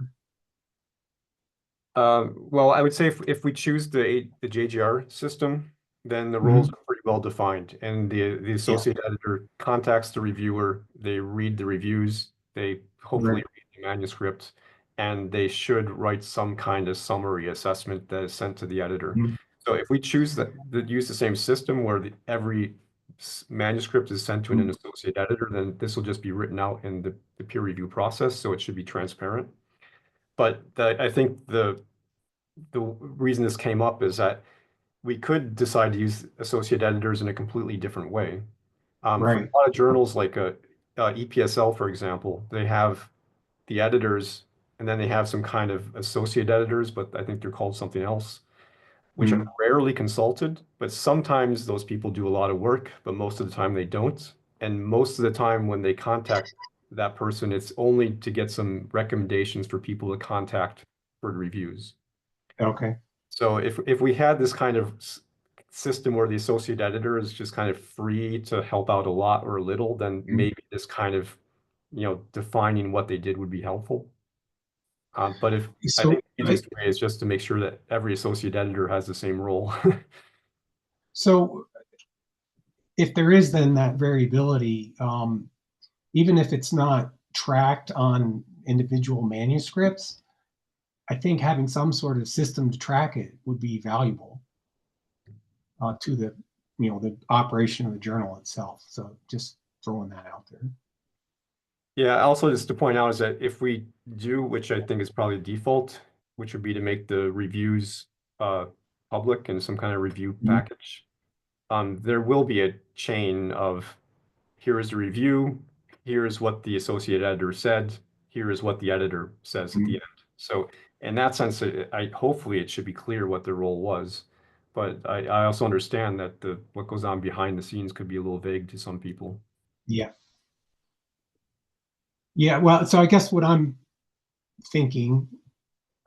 Well, I would say if we choose the JGR system, then the roles are pretty well defined, and the associate editor contacts the reviewer, they read the reviews, they hopefully read the manuscript, and they should write some kind of summary assessment that is sent to the editor. Mhm. So if we choose that use the same system where every manuscript is sent to an associate editor, then this will just be written out in the peer review process, so it should be transparent. But I think the reason this came up is that we could decide to use associate editors in a completely different way. For Right. a lot of journals like EPSL, for example, they have the editors and then they have some kind of associate editors, but I think they're called something else, which are rarely consulted, but sometimes those people do a lot of work, but most of the time they don't. And most of the time when they contact that person, it's only to get some recommendations for people to contact for reviews. Okay. So if we had this kind of system where the associate editor is just kind of free to help out a lot or a little, then maybe this kind of, defining what they did would be helpful. But I So think the easiest way is just to make sure that every associate editor has the same role. So if there is then that variability, even if it's not tracked on individual manuscripts, I think having some sort of system to track it would be valuable to the operation of the journal itself. So just throwing that out there. Yeah, also just to point out is that if we do, which I think is probably default, which would be to make the reviews public in some kind of review package, there will be a chain of here is the review, here's what the associate editor said, here is what the editor says at the end. So in that sense, hopefully it should be clear what the role was. But I also understand that what goes on behind the scenes could be a little vague to some people. Yeah. Yeah, well, so I guess what I'm thinking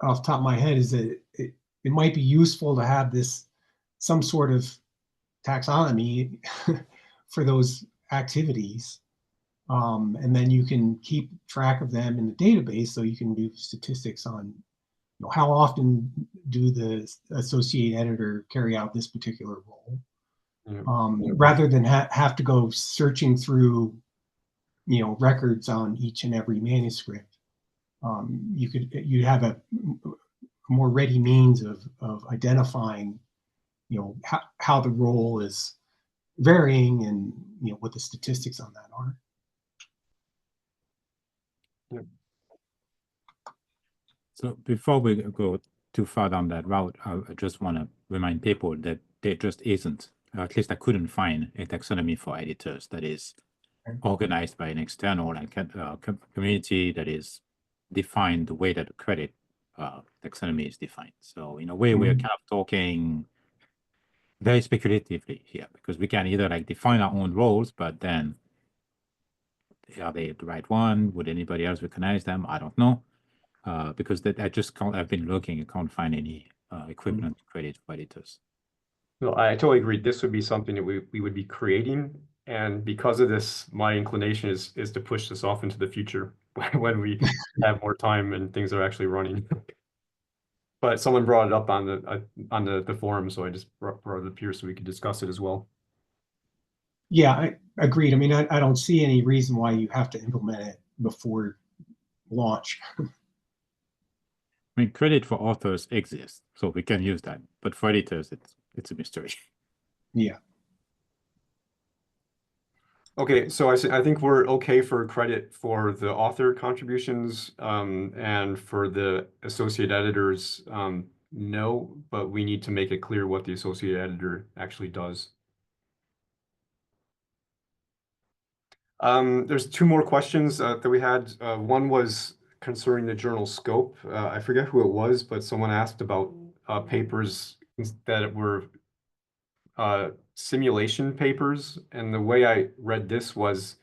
off the top of my head is that it might be useful to have some sort of taxonomy for those activities. And then you can keep track of them in the database, so you can do statistics on how often do the associate editor carry out this particular role, rather than have to go searching through records on each and every manuscript. You'd have a more ready means of identifying how the role is varying and what the statistics on that are. So before we go too far down that route, I just want to remind people that there just isn't, or at least I couldn't find a taxonomy for editors that is organized by an external community that is defined the way that the credit taxonomy is defined. So in a way, we're kind of talking very speculatively here, because we can either define our own roles, but then are they the right one? Would anybody else recognize them? I don't know. Because I just can't, I've been looking, I can't find any equivalent credit for editors. No, I totally agree. This would be something that we would be creating. And because of this, my inclination is to push this off into the future when we have more time and things are actually running. But someone brought it up on the forum, so I just brought it up here so we could discuss it as well. Yeah, I agreed. I mean, I don't see any reason why you have to implement it before launch. I mean, credit for authors exists, so we can use that. But for editors, it's a mystery. Yeah. Okay, so I think we're okay for credit for the author contributions, and for the associate editors, no, but we need to make it clear what the associate editor actually does. There's two more questions that we had. One was concerning the journal scope. I forget who it was, but someone asked about papers that were simulation papers. And the way I read this was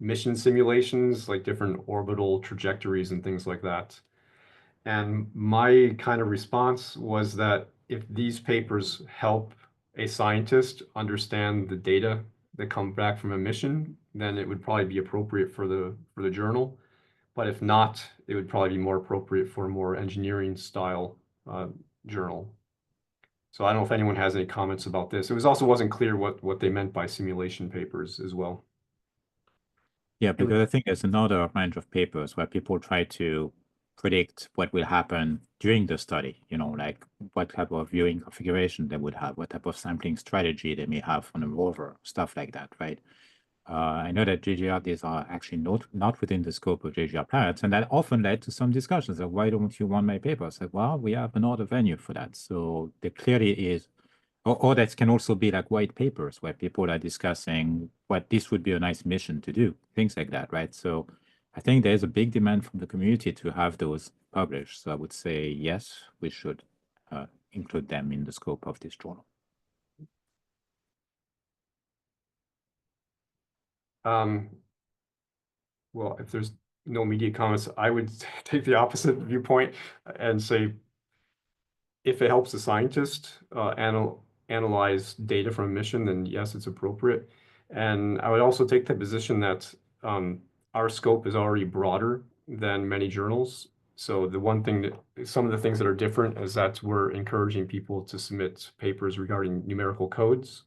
mission simulations, like different orbital trajectories and things like that. And my kind of response was that if these papers help a scientist understand the data that come back from a mission, then it would probably be appropriate for the journal. But if not, it would probably be more appropriate for a more engineering style journal. So I don't know if anyone has any comments about this. It was also wasn't clear what they meant by simulation papers as well. Yeah, because I think there's another range of papers where people try to predict what will happen during the study, like what type of viewing configuration they would have, what type of sampling strategy they may have on a rover, stuff like that, right? I know that JGR, these are actually not within the scope of JGR Planets, and that often led to some discussions like, why don't you want my paper? I said, well, we have another venue for that. So there clearly is, or that can also be like white papers where people are discussing what this would be a nice mission to do, things like that, right? So I think there's a big demand from the community to have those published. So I would say, yes, we should include them in the scope of this journal. Well, if there's no immediate comments, I would take the opposite viewpoint and say, if it helps the scientist analyze data from a mission, then yes, it's appropriate. And I would also take the position that our scope is already broader than many journals. So the one thing that some of the things that are different is that we're encouraging people to submit papers regarding numerical codes.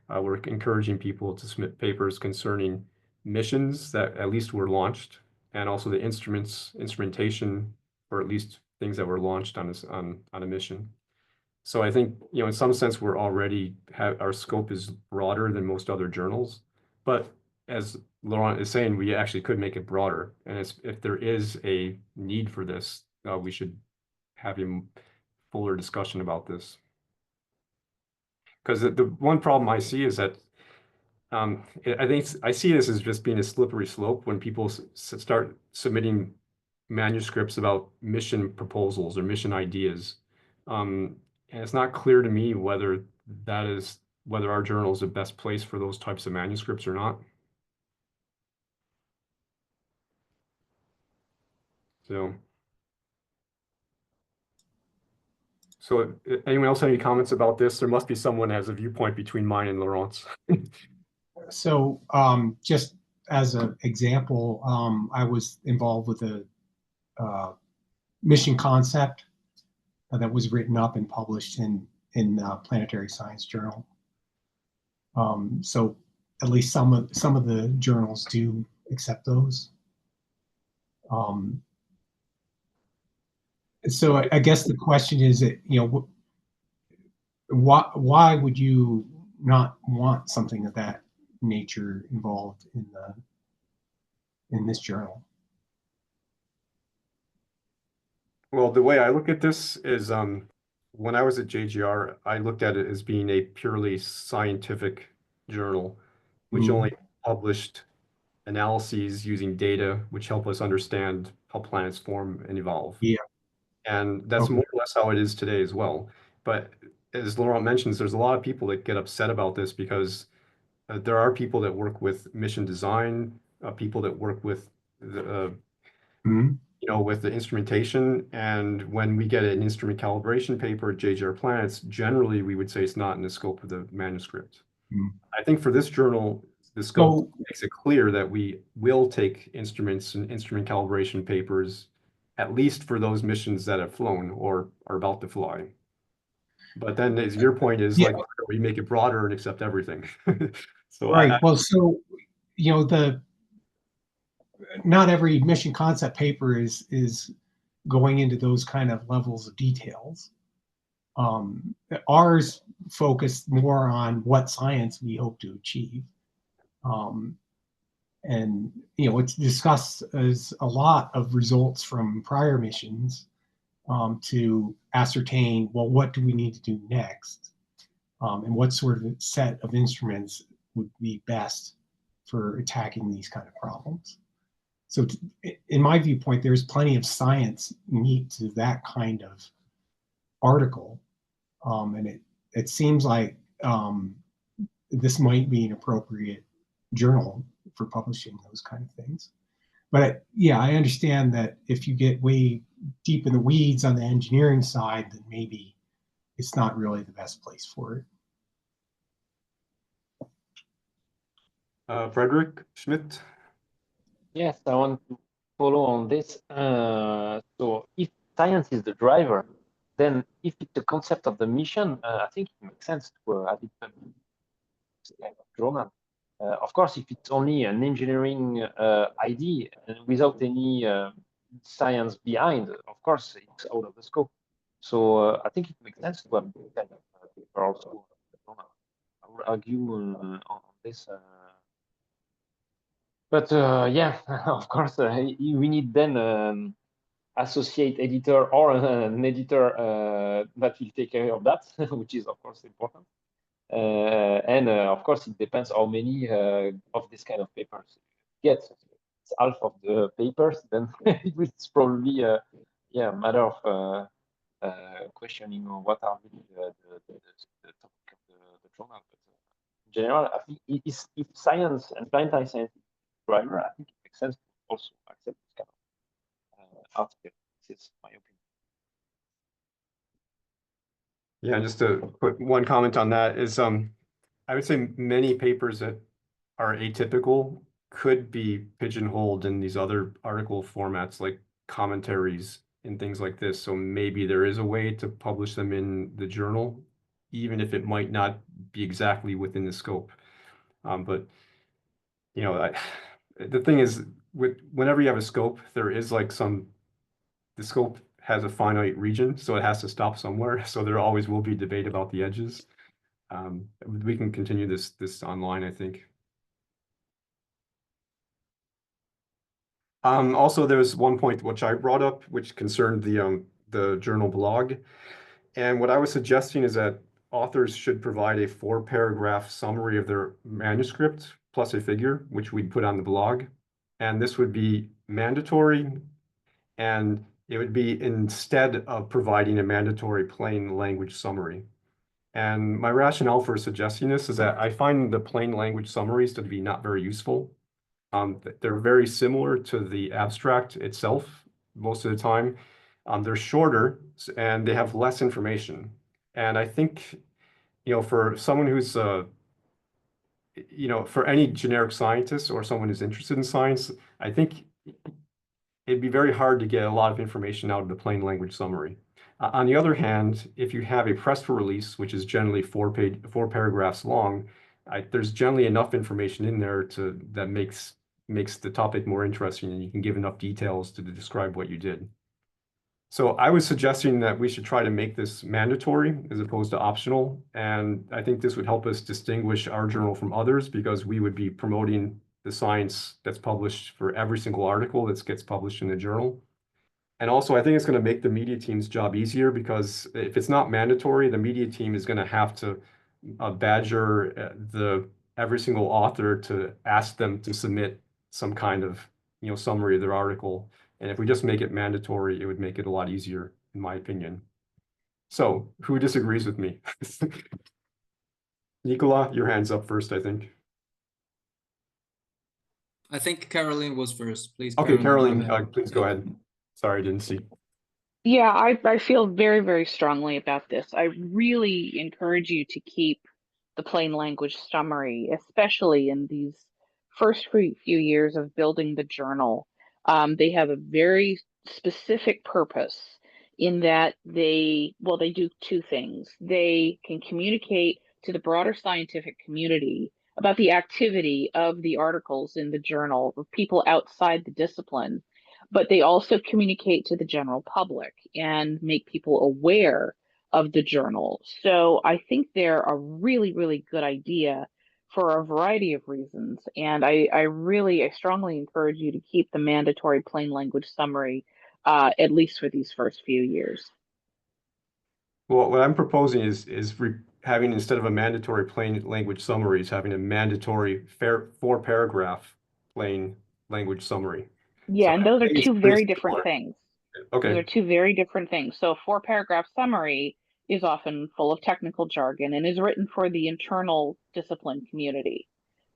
We're encouraging people to submit papers concerning missions that at least were launched, and also the instrumentation, or at least things that were launched on a mission. So I think, in some sense, we're already our scope is broader than most other journals, but as Laurent is saying, we actually could make it broader. And if there is a need for this, we should have a fuller discussion about this. Because the one problem I see is that I think I see this as just being a slippery slope when people start submitting manuscripts about mission proposals or mission ideas. And it's not clear to me whether our journal is the best place for those types of manuscripts or not. So anyone else have any comments about this? There must be someone that has a viewpoint between mine and Laurent's. So just as an example, I was involved with a mission concept that was written up and published in Planetary Science Journal. So at least some of the journals do accept those. So I guess the question is that, why would you not want something of that nature involved in this journal? Well, the way I look at this is when I was at JGR, I looked at it as being a purely scientific journal, which only published analyses using data which help us understand how planets form and evolve. Yeah. And that's more or less how it is today as well. But as Laurent mentions, there's a lot of people that get upset about this because there are people that work with mission design, people that work with the with the instrumentation. And when we get an instrument calibration paper at JGR Planets, generally we would say it's not in the scope of the manuscript. I think for this journal, the scope makes it clear that we will take instruments and instrument calibration papers, at least for those missions that have flown or are about to fly. But then, as your point is, like, we make it broader and accept everything. So right. Well, so not every mission concept paper is going into those kind of levels of details. Ours focused more on what science we hope to achieve. And it's discussed as a lot of results from prior missions to ascertain, well, what do we need to do next? And what sort of set of instruments would be best for attacking these kind of problems. So in my viewpoint, there's plenty of science unique to that kind of article. And it seems like this might be an appropriate journal for publishing those kind of things. But yeah, I understand that if you get way deep in the weeds on the engineering side, then maybe it's not really the best place for it. Frederick Schmidt. Yes, I want to follow on this. So if science is the driver, then if it's the concept of the mission, I think it makes sense to have it in this kind of journal. Of course, if it's only an engineering ID and without any science behind, of course, it's out of the scope. So I think it makes sense to have this kind of paper also. I would argue on this. But yeah, of course, we need then associate editor or an editor that will take care of that, which is of course important. And of course, it depends how many of this kind of papers you get. If it's half of the papers, then it's probably yeah, a matter of questioning what are really the topic of the journal. But in general, I think if science and planetary science is the driver, I think it makes sense to also accept this kind of article. This is my opinion. Yeah, just to put one comment on that is, I would say many papers that are atypical could be pigeonholed in these other article formats like commentaries and things like this. So maybe there is a way to publish them in the journal, even if it might not be exactly within the scope. But you know, the thing is, whenever you have a scope, there is like the scope has a finite region, so it has to stop somewhere. So there always will be debate about the edges. We can continue this online, I think. Also, there's one point which I brought up, which concerned the journal blog. And what I was suggesting is that authors should provide a 4-paragraph summary of their manuscript plus a figure, which we'd put on the blog. And this would be mandatory, and it would be instead of providing a mandatory plain language summary. And my rationale for suggesting this is that I find the plain language summaries to be not very useful. They're very similar to the abstract itself most of the time. They're shorter and they have less information. And I think, you know, for someone who's, you know, for any generic scientist or someone who's interested in science, I think it'd be very hard to get a lot of information out of the plain language summary. On the other hand, if you have a press release, which is generally 4 paragraphs long, there's generally enough information in there that makes the topic more interesting, and you can give enough details to describe what you did. So I was suggesting that we should try to make this mandatory as opposed to optional. And I think this would help us distinguish our journal from others, because we would be promoting the science that's published for every single article that gets published in the journal. And also, I think it's going to make the media team's job easier, because if it's not mandatory, the media team is going to have to badger every single author to ask them to submit some kind of, you know, summary of their article. And if we just make it mandatory, it would make it a lot easier, in my opinion. So who disagrees with me? Nicola, your hand's up first, I think. I think Caroline was first. Please, Okay, Caroline, go Caroline, ahead. please go ahead. Sorry, I didn't see. Yeah, I feel very, very strongly about this. I really encourage you to keep the plain language summary, especially in these first few years of building the journal. They have a very specific purpose in that they do 2 things. They can communicate to the broader scientific community about the activity of the articles in the journal of people outside the discipline, but they also communicate to the general public and make people aware of the journal. So I think they're a really, really good idea for a variety of reasons. And I strongly encourage you to keep the mandatory plain language summary, at least for these first few years. Well, what I'm proposing is having, instead of a mandatory plain language summary, is having a mandatory 4-paragraph plain language summary. Yeah, So and those I are think it's 2 pretty very different similar. things. Those Okay. are 2 very different things. So a 4-paragraph summary is often full of technical jargon and is written for the internal discipline community.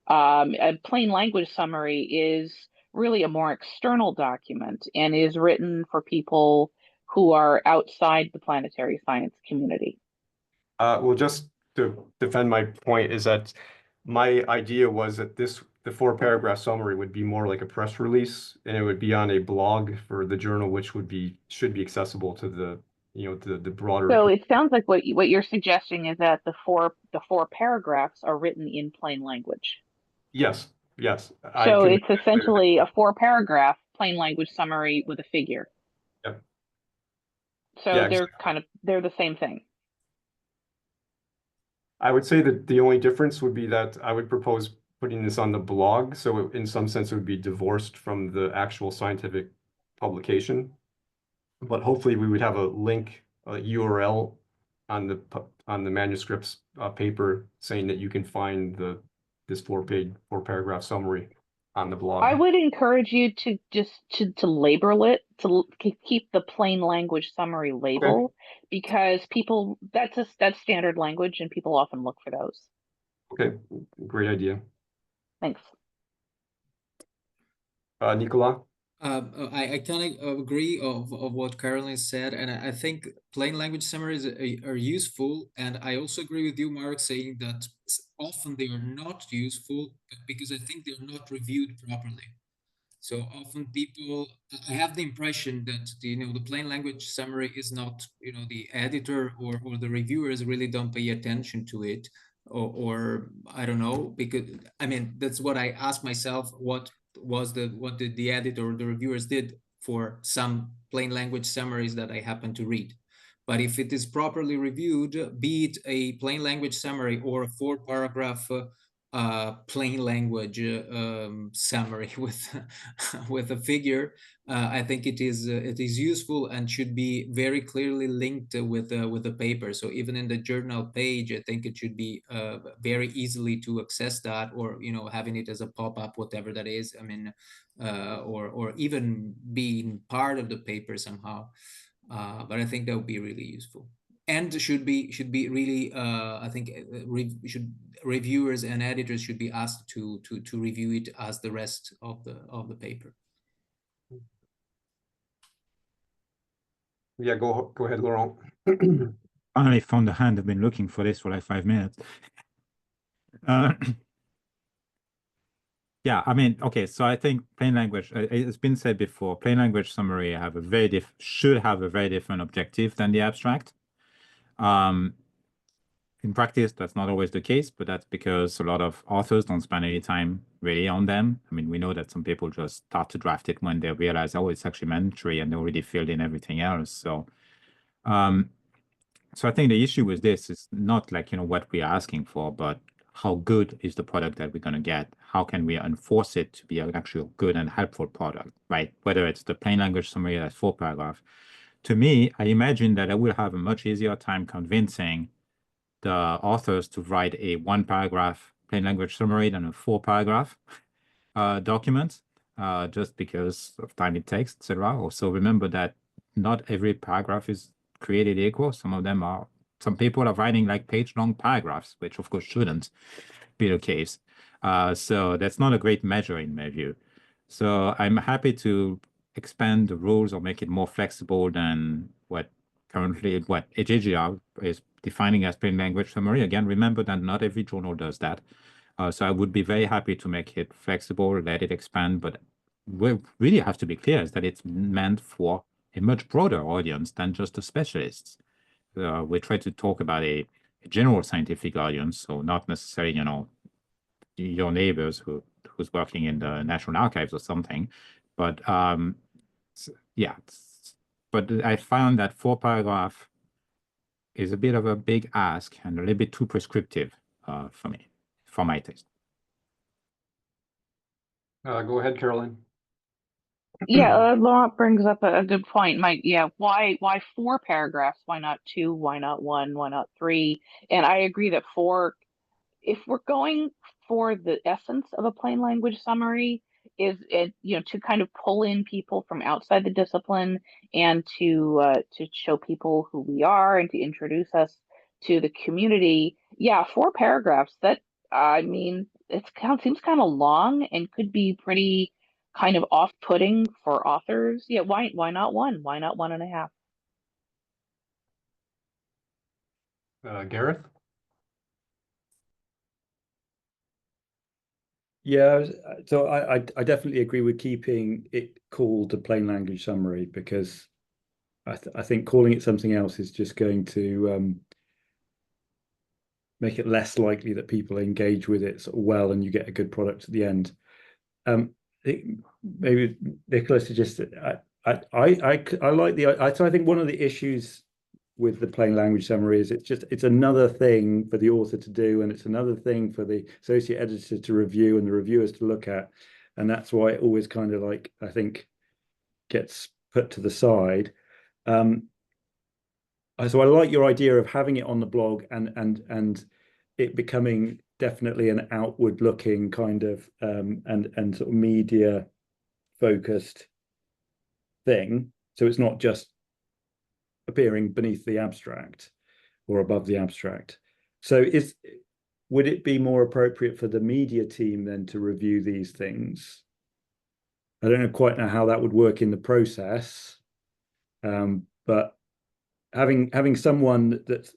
A plain language summary is really a more external document and is written for people who are outside the planetary science community. Well, just to defend my point, is that my idea was that the 4-paragraph summary would be more like a press release, and it would be on a blog for the journal, which should be accessible to the, you know, the broader. So it sounds like what you're suggesting is that the four paragraphs are written in plain language. Yes, yes. So can it's make that clear. essentially a 4-paragraph plain language summary with a figure. Yep. So Yeah, they're the same thing. I would say that the only difference would be that I would propose putting this on the blog, so in some sense it would be divorced from the actual scientific publication. But hopefully we would have a link, a URL on the manuscript's paper saying that you can find this 4-paragraph summary on the blog. I would encourage you to just to label it, keep the plain language summary label, because people, that's standard language and people often look for those. Okay, great idea. Thanks. Nicola? I kind of agree of what Caroline said, and I think plain language summaries are useful. And I also agree with you, Mark, saying that often they are not useful because I think they're not reviewed properly. So often I have the impression that the plain language summary is not, the editor or the reviewers really don't pay attention to it, or I don't know, because I mean that's what I asked myself. What did the editor or the reviewers did for some plain language summaries that I happen to read? But if it is properly reviewed, be it a plain language summary or a 4-paragraph plain language summary with a figure, I think it is useful and should be very clearly linked with the paper. So even in the journal page, I think it should be very easily to access that, or having it as a pop-up, whatever that is. I mean, or even being part of the paper somehow. But I think that would be really useful. And should be really I think reviewers and editors should be asked to review it as the rest of the paper. Yeah, go ahead, Laurent. Finally found the hand. I've been looking for this for like 5 minutes. Yeah, I mean, okay, so I think plain language, it's been said before, plain language summary should have a very different objective than the abstract. In practice, that's not always the case, but that's because a lot of authors don't spend any time really on them. I mean, we know that some people just start to draft it when they realize, oh, it's actually mandatory, and they already filled in everything else. So, so I think the issue with this is not like, what we are asking for, but how good is the product that we're going to get? How can we enforce it to be an actual good and helpful product, right? Whether it's the plain language summary that's 4-paragraph. To me, I imagine that I will have a much easier time convincing the authors to write a 1-paragraph plain language summary than a 4-paragraph document, just because of time it takes, etc. Also, remember that not every paragraph is created equal. Some people are writing like page-long paragraphs, which of course shouldn't be the case. So that's not a great measure in my view. So I'm happy to expand the rules or make it more flexible than what HAGR is defining as plain language summary. Again, remember that not every journal does that. So I would be very happy to make it flexible, let it expand, but what really has to be clear is that it's meant for a much broader audience than just the specialists. We try to talk about a general scientific audience, so not necessarily, your neighbors who's working in the National Archives or something, but yeah. But I found that 4-paragraph is a bit of a big ask and a little bit too prescriptive for me, for my taste. Go ahead, Caroline. Yeah, Laurent brings up a good point. Why 4 paragraphs? Why not 2? Why not 1? Why not 3? And I agree that 4, if we're going for the essence of a plain language summary, is it to kind of pull in people from outside the discipline and to show people who we are and to introduce us to the community. Yeah, 4 paragraphs. That, I mean, seems kind of long and could be pretty kind of off-putting for authors. Yeah, why not 1? Why not 1.5? Gareth? Yeah, so I definitely agree with keeping it called a plain language summary, because I think calling it something else is just going to make it less likely that people engage with it sort of well, and you get a good product at the end. Maybe Nicholas suggested. I like the. So I think one of the issues with the plain language summary is it's another thing for the author to do, and it's another thing for the associate editor to review and the reviewers to look at, and that's why it always kind of like, I think, gets put to the side. So I like your idea of having it on the blog and it becoming definitely an outward looking kind of and sort of media focused thing. So it's not just appearing beneath the abstract or above the abstract. So would it be more appropriate for the media team then to review these things? I don't quite know how that would work in the process, but having someone that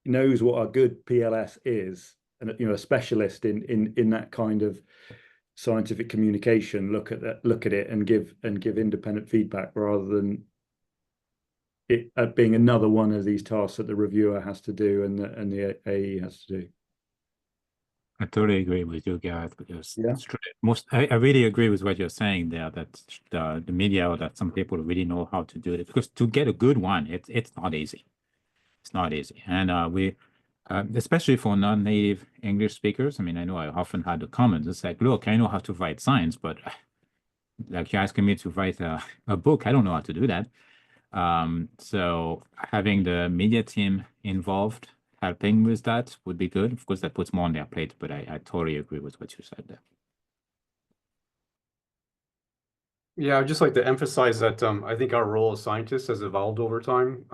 knows what a good PLS is, and a specialist in that kind of scientific communication, look at it and give independent feedback, rather than it being another one of these tasks that the reviewer has to do and the AE has to do. I totally agree with you, Gareth, because Yeah. it's true. I really agree with what you're saying there, that the media, or that some people really know how to do it, because to get a good one, it's not easy. It's not easy. And we, especially for non-native English speakers, I mean, I know I often had the comments, it's like, look, I know how to write science, but like you're asking me to write a book, I don't know how to do that. So having the media team involved, helping with that would be good. Of course, that puts more on their plate, but I totally agree with what you said there. Yeah, I'd just like to emphasize that I think our role as scientists has evolved over time.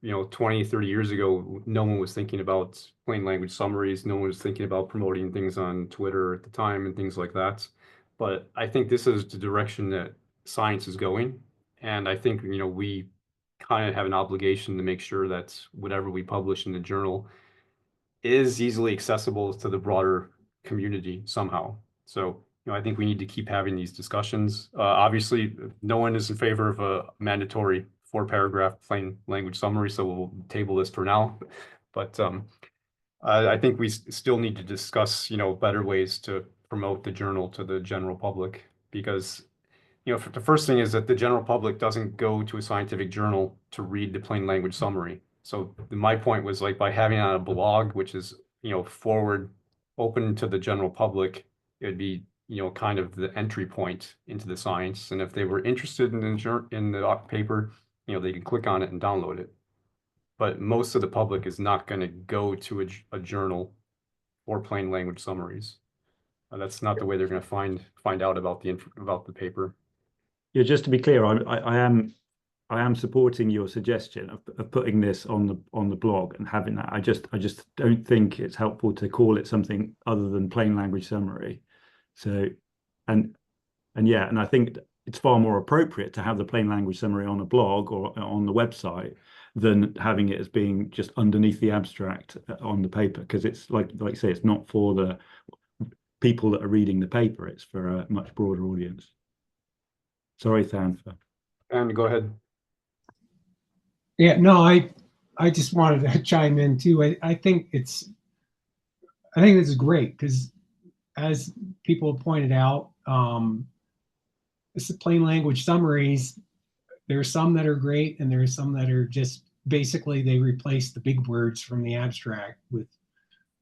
20, 30 years ago, no one was thinking about plain language summaries. No one was thinking about promoting things on Twitter at the time and things like that. But I think this is the direction that science is going. And I think, we kind of have an obligation to make sure that whatever we publish in the journal is easily accessible to the broader community somehow. So, I think we need to keep having these discussions. Obviously, no one is in favor of a mandatory 4-paragraph plain language summary, so we'll table this for now. But I think we still need to discuss, better ways to promote the journal to the general public, because the first thing is that the general public doesn't go to a scientific journal to read the plain language summary. So my point was, like, by having it on a blog, which is, forward, open to the general public, it would be, kind of the entry point into the science. And if they were interested in the paper, they can click on it and download it. But most of the public is not going to go to a journal for plain language summaries. That's not the way they're going to find out about the paper. Yeah, just to be clear, I am supporting your suggestion of putting this on the blog and having that. I just don't think it's helpful to call it something other than plain language summary. So, and I think it's far more appropriate to have the plain language summary on a blog or on the website than having it as being just underneath the abstract on the paper, because it's like you say, it's not for the people that are reading the paper, it's for a much broader audience. Sorry, Than. And go ahead. Yeah, no, I just wanted to chime in too. I think this is great, because as people have pointed out, this is plain language summaries. There are some that are great, and there are some that are just basically they replace the big words from the abstract with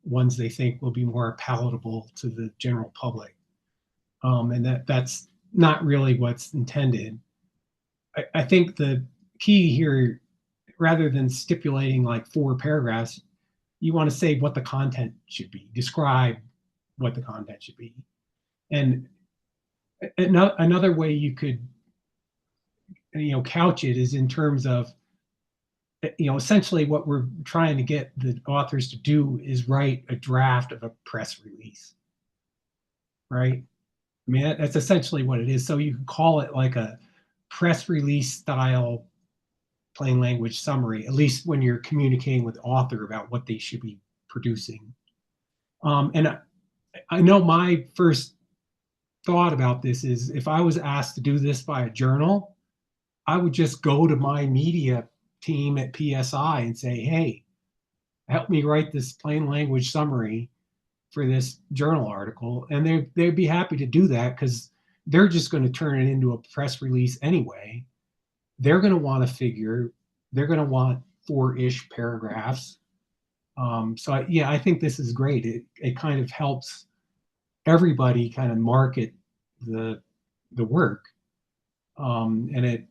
ones they think will be more palatable to the general public. And that's not really what's intended. I think the key here, rather than stipulating like 4 paragraphs, you want to say what the content should be, describe what the content should be. And another way you could, couch it is in terms of, essentially what we're trying to get the authors to do is write a draft of a press release, right? I mean, that's essentially what it is. So you can call it like a press release style plain language summary, at least when you're communicating with the author about what they should be producing. And I know my first thought about this is, if I was asked to do this by a journal, I would just go to my media team at PSI and say, hey, help me write this plain language summary for this journal article. And they'd be happy to do that because they're just going to turn it into a press release anyway. They're going to want a figure. They're going to want 4-ish paragraphs. So I think this is great. It kind of helps everybody kind of market the work. And it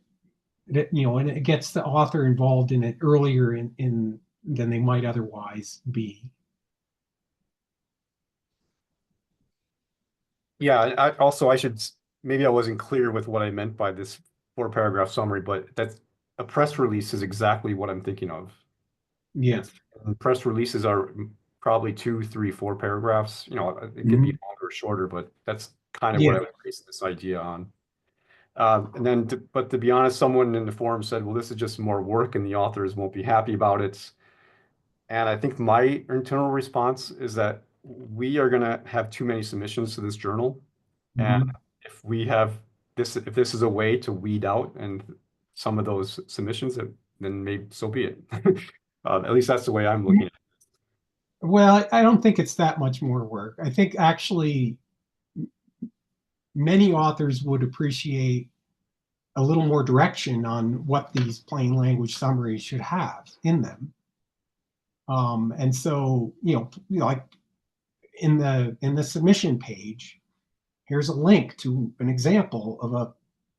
and it gets the author involved in it earlier in than they might otherwise be. Yeah, maybe I wasn't clear with what I meant by this 4-paragraph summary, but that's a press release is exactly what I'm thinking of. Yeah. Press releases are probably 2, 3, 4 paragraphs. It could be longer or shorter, but that's kind of what I would base this idea on. And then, but to be honest, someone in the forum said, well, this is just more work and the authors won't be happy about it. And I think my internal response is that we are going to have too many submissions to this journal. And if we have this, if this is a way to weed out and some of those submissions, then maybe so be it. At least that's the way I'm looking at it. Well, I don't think it's that much more work. I think actually many authors would appreciate a little more direction on what these plain language summaries should have in them. And so, like in the submission page, here's a link to an example of a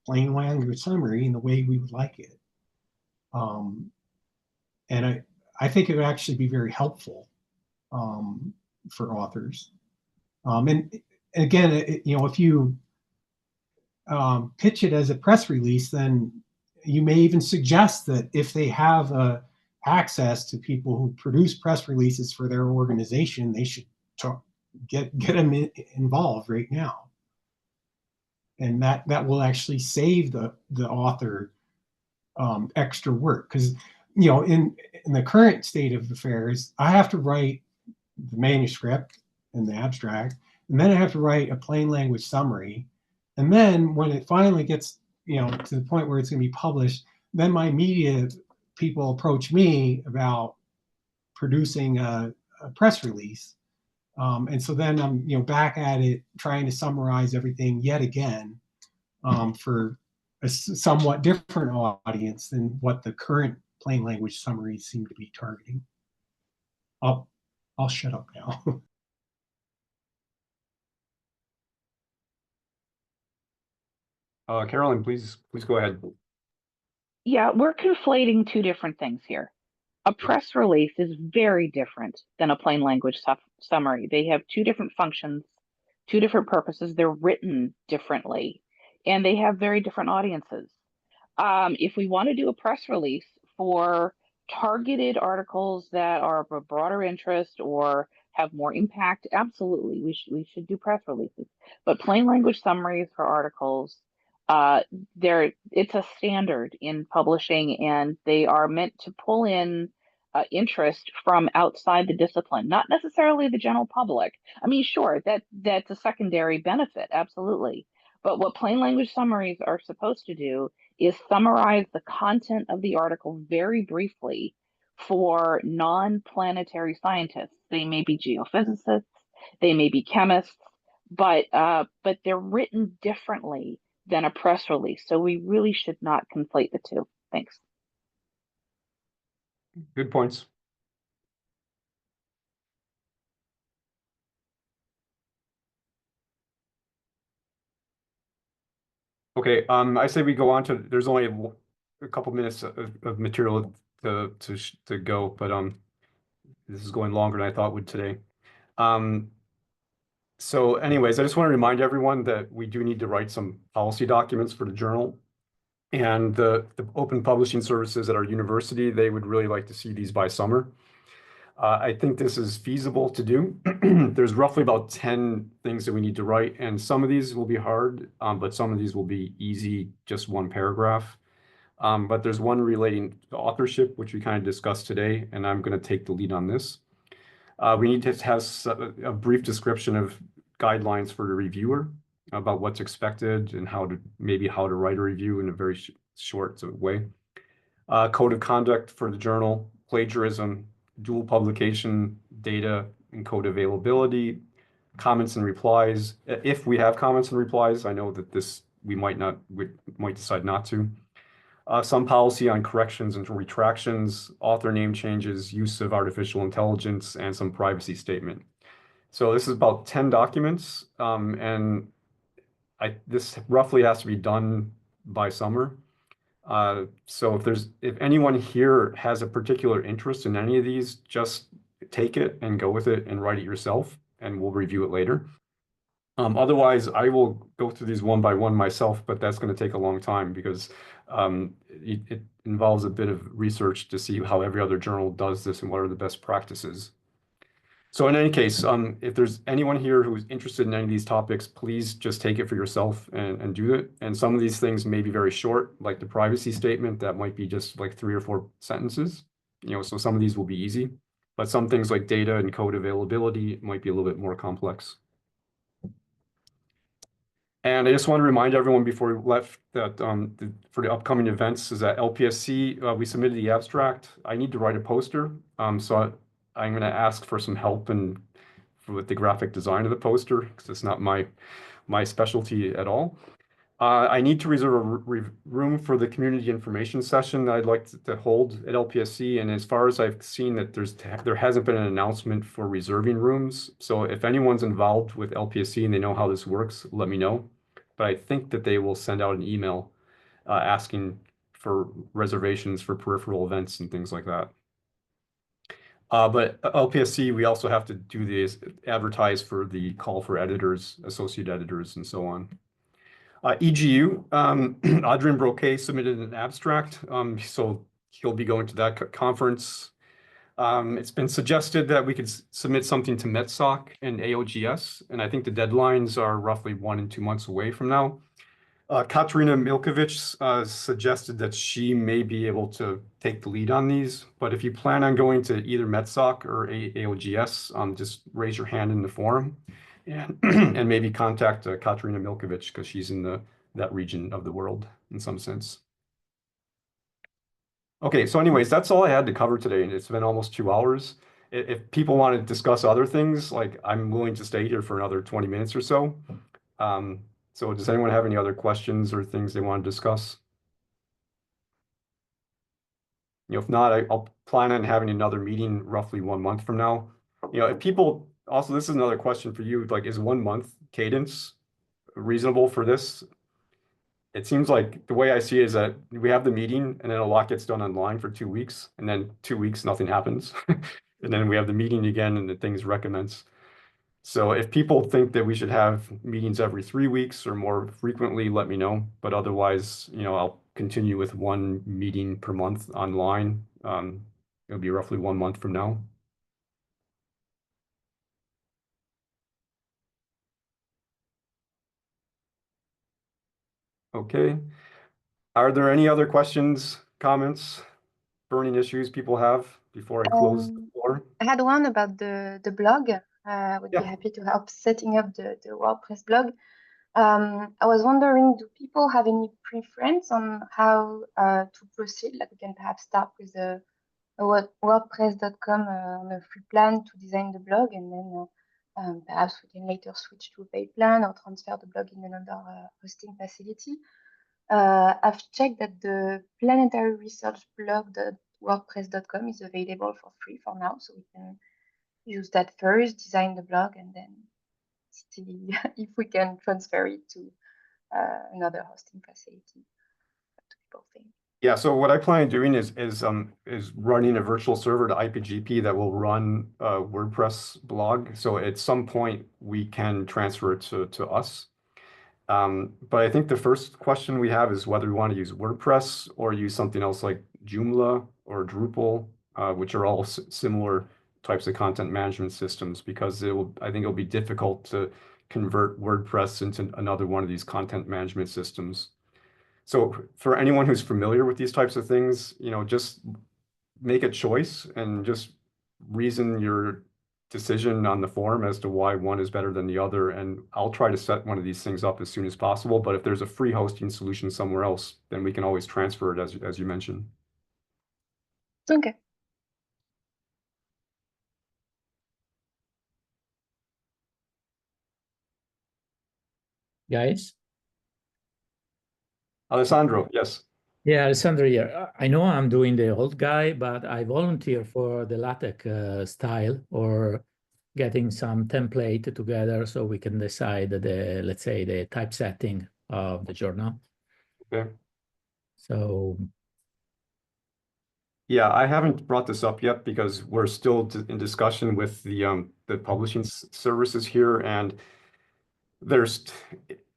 plain language summary in the way we would like it. And I think it would actually be very helpful for authors. And again, if you pitch it as a press release, then you may even suggest that if they have access to people who produce press releases for their organization, they should get them involved right now. And that will actually save the author extra work, because in the current state of affairs, I have to write the manuscript and the abstract, and then I have to write a plain language summary, and then when it finally gets to the point where it's going to be published, then my media people approach me about producing a press release, and so then I'm back at it trying to summarize everything yet again for a somewhat different audience than what the current plain language summaries seem to be targeting. I'll shut up now. Carolyn, please go ahead. Yeah, we're conflating two different things here. A press release is very different than a plain language summary. They have two different functions, two different purposes. They're written differently, and they have very different audiences. If we want to do a press release for targeted articles that are of a broader interest or have more impact, absolutely, we should do press releases. But plain language summaries for articles, it's a standard in publishing, and they are meant to pull in interest from outside the discipline, not necessarily the general public. I mean, sure, that's a secondary benefit, absolutely. But what plain language summaries are supposed to do is summarize the content of the article very briefly for non-planetary scientists. They may be geophysicists, they may be chemists, but they're written differently than a press release. So we really should not conflate the two. Thanks. Good points. Okay, I say we go on to, there's only a couple minutes of material to go, but this is going longer than I thought it would today. So anyways, I just want to remind everyone that we do need to write some policy documents for the journal. And the open publishing services at our university, they would really like to see these by summer. I think this is feasible to do. There's roughly about 10 things that we need to write, and some of these will be hard, but some of these will be easy, just 1 paragraph. But there's one relating to authorship, which we kind of discussed today, and I'm going to take the lead on this. We need to have a brief description of guidelines for the reviewer about what's expected and how to write a review in a very short way. Code of conduct for the journal, plagiarism, dual publication data and code availability, comments and replies. If we have comments and replies, I know that we might decide not to. Some policy on corrections and retractions, author name changes, use of artificial intelligence, and some privacy statement. So this is about 10 documents, and this roughly has to be done by summer. So if anyone here has a particular interest in any of these, just take it and go with it and write it yourself, and we'll review it later. Otherwise, I will go through these one by one myself, but that's going to take a long time because it involves a bit of research to see how every other journal does this and what are the best practices. So in any case, if there's anyone here who's interested in any of these topics, please just take it for yourself and do it. And some of these things may be very short, like the privacy statement, that might be just like 3 or 4 sentences. So some of these will be easy, but some things like data and code availability might be a little bit more complex. And I just want to remind everyone before we left that for the upcoming events is at LPSC, we submitted the abstract. I need to write a poster, so I'm going to ask for some help with the graphic design of the poster because it's not my specialty at all. I need to reserve a room for the community information session that I'd like to hold at LPSC. And as far as I've seen, that there hasn't been an announcement for reserving rooms. So if anyone's involved with LPSC and they know how this works, let me know. But I think that they will send out an email asking for reservations for peripheral events and things like that. But LPSC, we also have to do this, advertise for the call for editors, associate editors, and so on. EGU, Adrien Broquet submitted an abstract, so he'll be going to that conference. It's been suggested that we could submit something to MetSoc and AOGS, and I think the deadlines are roughly 1 and 2 months away from now. Katerina Milkovich suggested that she may be able to take the lead on these, but if you plan on going to either MetSoc or AOGS, just raise your hand in the forum and, and maybe contact Katerina Milkovich because she's in that region of the world in some sense. Okay, so anyways, that's all I had to cover today, and it's been almost 2 hours. If people want to discuss other things, like I'm willing to stay here for another 20 minutes or so. So does anyone have any other questions or things they want to discuss? If not, I'll plan on having another meeting roughly 1 month from now. If people, also this is another question for you, like is 1 month cadence reasonable for this? It seems like the way I see it is that we have the meeting and then a lot gets done online for 2 weeks and then 2 weeks, nothing happens. And then we have the meeting again and the things recommence. So if people think that we should have meetings every 3 weeks or more frequently, let me know. But otherwise, I'll continue with 1 meeting per month online. It'll be roughly 1 month from now. Okay. Are there any other questions, comments, burning issues people have before I close the floor? I had one about the blog. I would be Yeah. happy to help setting up the WordPress blog. I was wondering, do people have any preference on how to proceed? Like we can perhaps start with a WordPress.com on a free plan to design the blog, and then perhaps we can later switch to a paid plan or transfer the blog in another hosting facility. I've checked that the Planetary Research blog.wordpress.com is available for free for now, so we can use that first, design the blog, and then see if we can transfer it to another hosting facility. What do people think? Yeah, so what I plan on doing is running a virtual server to IPGP that will run a WordPress blog. So at some point we can transfer it to us. But I think the first question we have is whether we want to use WordPress or use something else like Joomla or Drupal, which are all similar types of content management systems, because I think it'll be difficult to convert WordPress into another one of these content management systems. So for anyone who's familiar with these types of things, just make a choice and just reason your decision on the forum as to why one is better than the other. And I'll try to set one of these things up as soon as possible. But if there's a free hosting solution somewhere else, then we can always transfer it as you mentioned. Okay. guys? Alessandro, yes. Yeah, Alessandro here. I know I'm doing the old guy, but I volunteer for the LaTeX style or getting some template together so we can decide the, let's say, the typesetting of the journal. Okay. So Yeah, I haven't brought this up yet because we're still in discussion with the publishing services here, and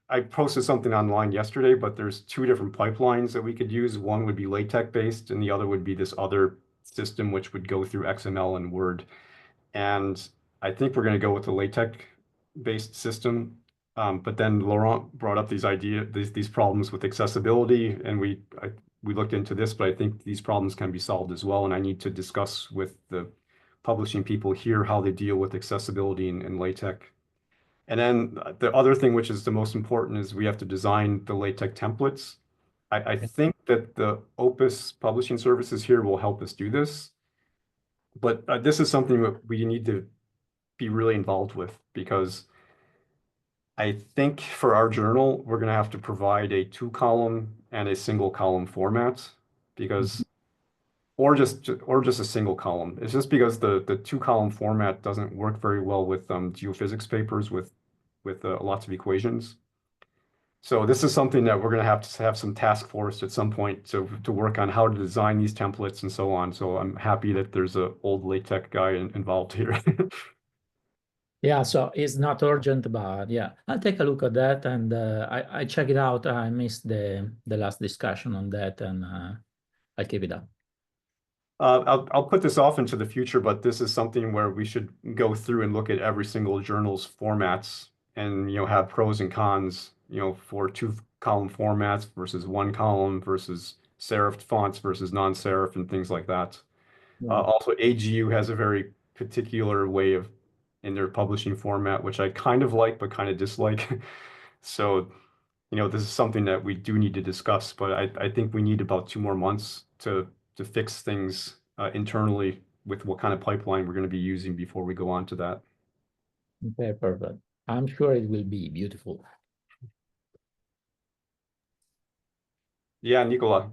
I posted something online yesterday, but there's two different pipelines that we could use. One would be LaTeX based, and the other would be this other system which would go through XML and Word. And I think we're going to go with the LaTeX based system. But then Laurent brought up these problems with accessibility, and we looked into this, but I think these problems can be solved as well. And I need to discuss with the publishing people here how they deal with accessibility in LaTeX. And then the other thing, which is the most important, is we have to design the LaTeX templates. I think that the Opus publishing services here will help us do this. But this is something that we need to be really involved with, because I think for our journal, we're going to have to provide a 2-column and a single column format, because or just a single column. It's just because the 2-column format doesn't work very well with geophysics papers with lots of equations. So this is something that we're going to have some task force at some point to work on how to design these templates and so on. So I'm happy that there's an old LaTeX guy involved here. yeah, so it's not urgent, but yeah, I'll take a look at that, and I check it out. I missed the last discussion on that, and I'll keep it up. I'll put this off into the future, but this is something where we should go through and look at every single journal's formats and, have pros and cons, for 2-column formats versus 1-column versus serifed fonts versus non-serif and things like that. Also, AGU has a very particular way in their publishing format, which I kind of like, but kind of dislike. So, this is something that we do need to discuss, but I think we need about 2 more months to fix things internally with what kind of pipeline we're going to be using before we go on to that. Okay, perfect. I'm sure it will be beautiful. Yeah, Nicola.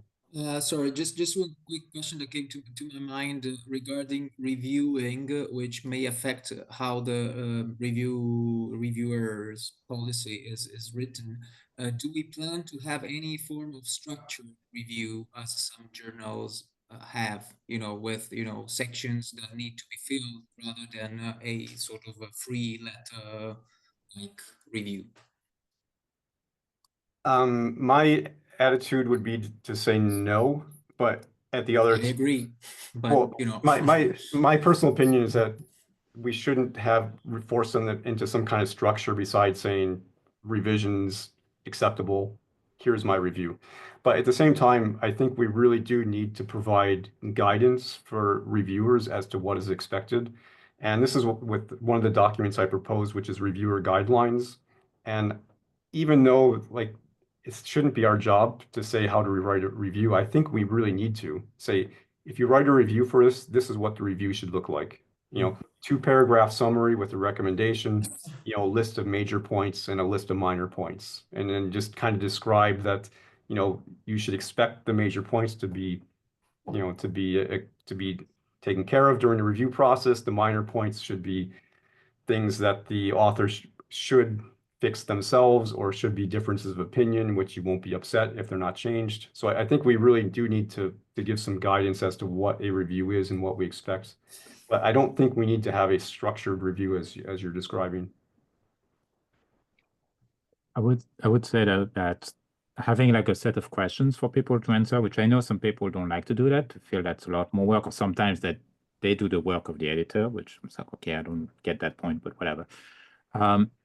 Sorry, just one quick question that came to my mind regarding reviewing, which may affect how the reviewer's policy is written. Do we plan to have any form of structured review, as some journals have, with sections that need to be filled rather than a sort of a free letter like review? My attitude would be to say no, but at the other I agree, but well, my personal opinion is that we shouldn't force them into some kind of structure besides saying revisions acceptable, here's my review. But at the same time, I think we really do need to provide guidance for reviewers as to what is expected. And this is with one of the documents I proposed, which is reviewer guidelines. And even though it shouldn't be our job to say how to rewrite a review, I think we really need to say, if you write a review for us, this is what the review should look like. 2-paragraph summary with a recommendation, list of major points and a list of minor points. And then just kind of describe that, you should expect the major points to be taken care of during the review process. The minor points should be things that the authors should fix themselves, or should be differences of opinion, which you won't be upset if they're not changed. So I think we really do need to give some guidance as to what a review is and what we expect. But I don't think we need to have a structured review as you're describing. I would say that having like a set of questions for people to answer, which I know some people don't like to do that, feel that's a lot more work, or sometimes that they do the work of the editor, which I'm like, okay, I don't get that point, but whatever.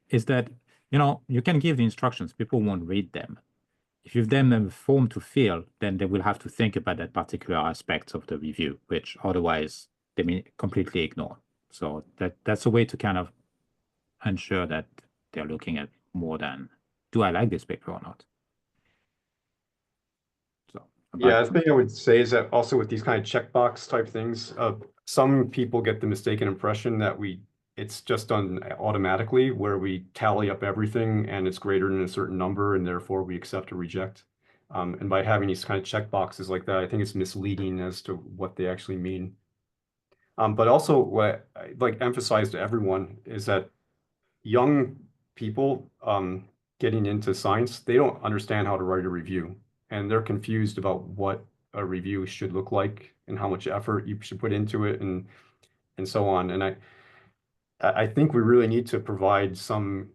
Is that, you can give the instructions, people won't read them. If you give them a form to fill, then they will have to think about that particular aspect of the review, which otherwise they may completely ignore. So that's a way to kind of ensure that they're looking at more than, do I like this paper or not? So Yeah, the thing I would say is that also with these kind of checkbox type things, some people get the mistaken impression that we it's just done automatically where we tally up everything and it's greater than a certain number and therefore we accept or reject. And by having these kind of check boxes like that, I think it's misleading as to what they actually mean. But also what I'd like emphasize to everyone is that young people getting into science, they don't understand how to write a review and they're confused about what a review should look like and how much effort you should put into it and so on. And I think we really need to provide some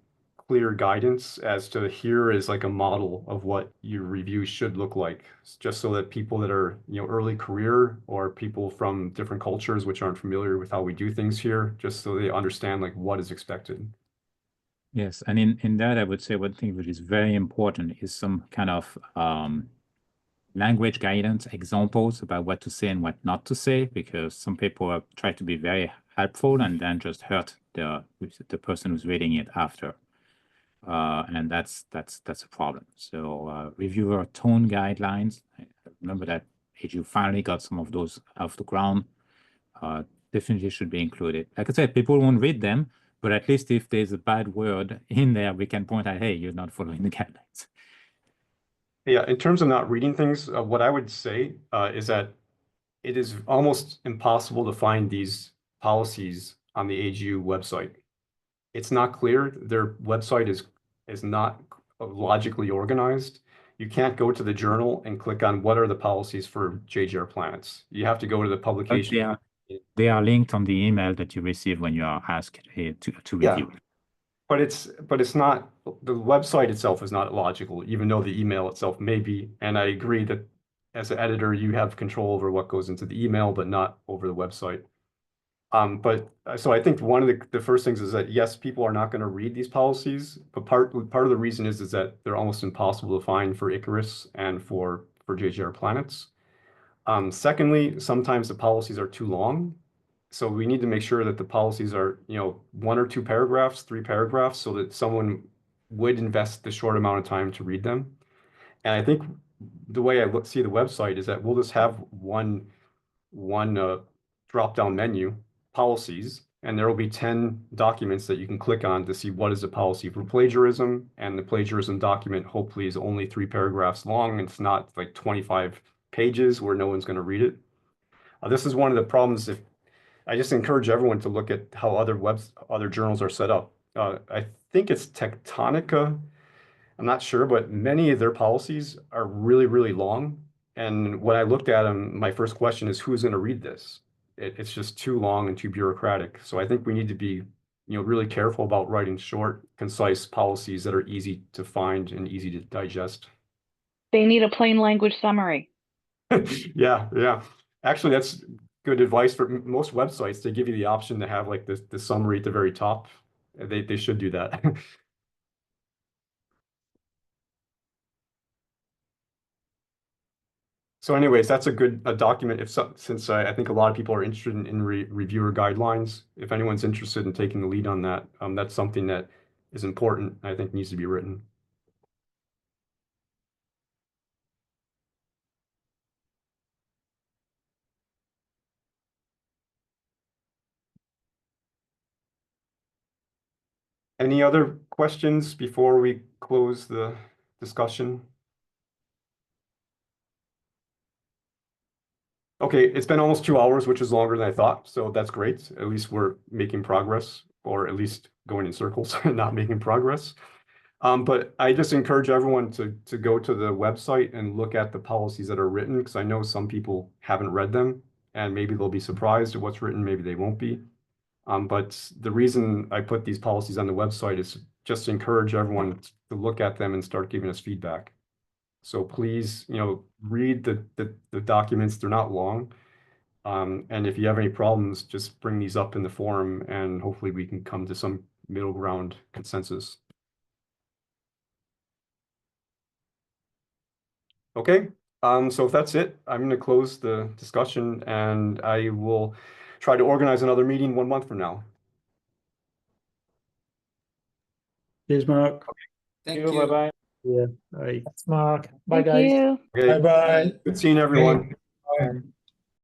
clear guidance as to here is like a model of what your review should look like, just so that people that are, early career or people from different cultures which aren't familiar with how we do things here, just so they understand like what is expected. Yes, and in that, I would say one thing which is very important is some kind of language guidance, examples about what to say and what not to say, because some people try to be very helpful and then just hurt the person who's reading it after. And that's a problem. So reviewer tone guidelines. I remember that you finally got some of those off the ground. Definitely should be included. Like I said, people won't read them, but at least if there's a bad word in there, we can point out, hey, you're not following the guidelines. Yeah, in terms of not reading things, what I would say is that it is almost impossible to find these policies on the AGU website. It's not clear. Their website is not logically organized. You can't go to the journal and click on what are the policies for JGR planets. You have to go to the publication. They are linked on the email that you receive when you are asked to review. Yeah. But it's not, the website itself is not logical, even though the email itself may be. And I agree that as an editor, you have control over what goes into the email, but not over the website. So I think one of the first things is that, yes, people are not going to read these policies, but part of the reason is that they're almost impossible to find for Icarus and for JGR planets. Secondly, sometimes the policies are too long. So we need to make sure that the policies are, 1 or 2 paragraphs, 3 paragraphs, so that someone would invest the short amount of time to read them. And I think the way I see the website is that we'll just have one drop-down menu, policies, and there will be 10 documents that you can click on to see what is the policy for plagiarism. And the plagiarism document hopefully is only 3 paragraphs long. And it's not like 25 pages where no one's going to read it. This is one of the problems. If I just encourage everyone to look at how other journals are set up. I think it's Tectonica. I'm not sure, but many of their policies are really, really long. And when I looked at them, my first question is, who's going to read this? It's just too long and too bureaucratic. So I think we need to be, really careful about writing short, concise policies that are easy to find and easy to digest. They need a plain language summary. Yeah. Actually, that's good advice for most websites. They give you the option to have like the summary at the very top. They should do that. So anyways, that's a good document since I think a lot of people are interested in reviewer guidelines. If anyone's interested in taking the lead on that, that's something that is important, I think needs to be written. Any other questions before we close the discussion? Okay, it's been almost 2 hours, which is longer than I thought, so that's great. At least we're making progress, or at least going in circles and not making progress. But I just encourage everyone to go to the website and look at the policies that are written, because I know some people haven't read them, and maybe they'll be surprised at what's written, maybe they won't be. But the reason I put these policies on the website is just to encourage everyone to look at them and start giving us feedback. So please, read the documents. They're not long. And if you have any problems, just bring these up in the forum and hopefully we can come to some middle ground consensus. Okay, so if that's it, I'm going to close the discussion and I will try to organize another meeting 1 month from now. Cheers, Mark. Thank you. Bye-bye. Yeah. Bye. Thanks, Mark. Bye, Thank guys. you. Okay, Bye-bye. good seeing everyone. Bye.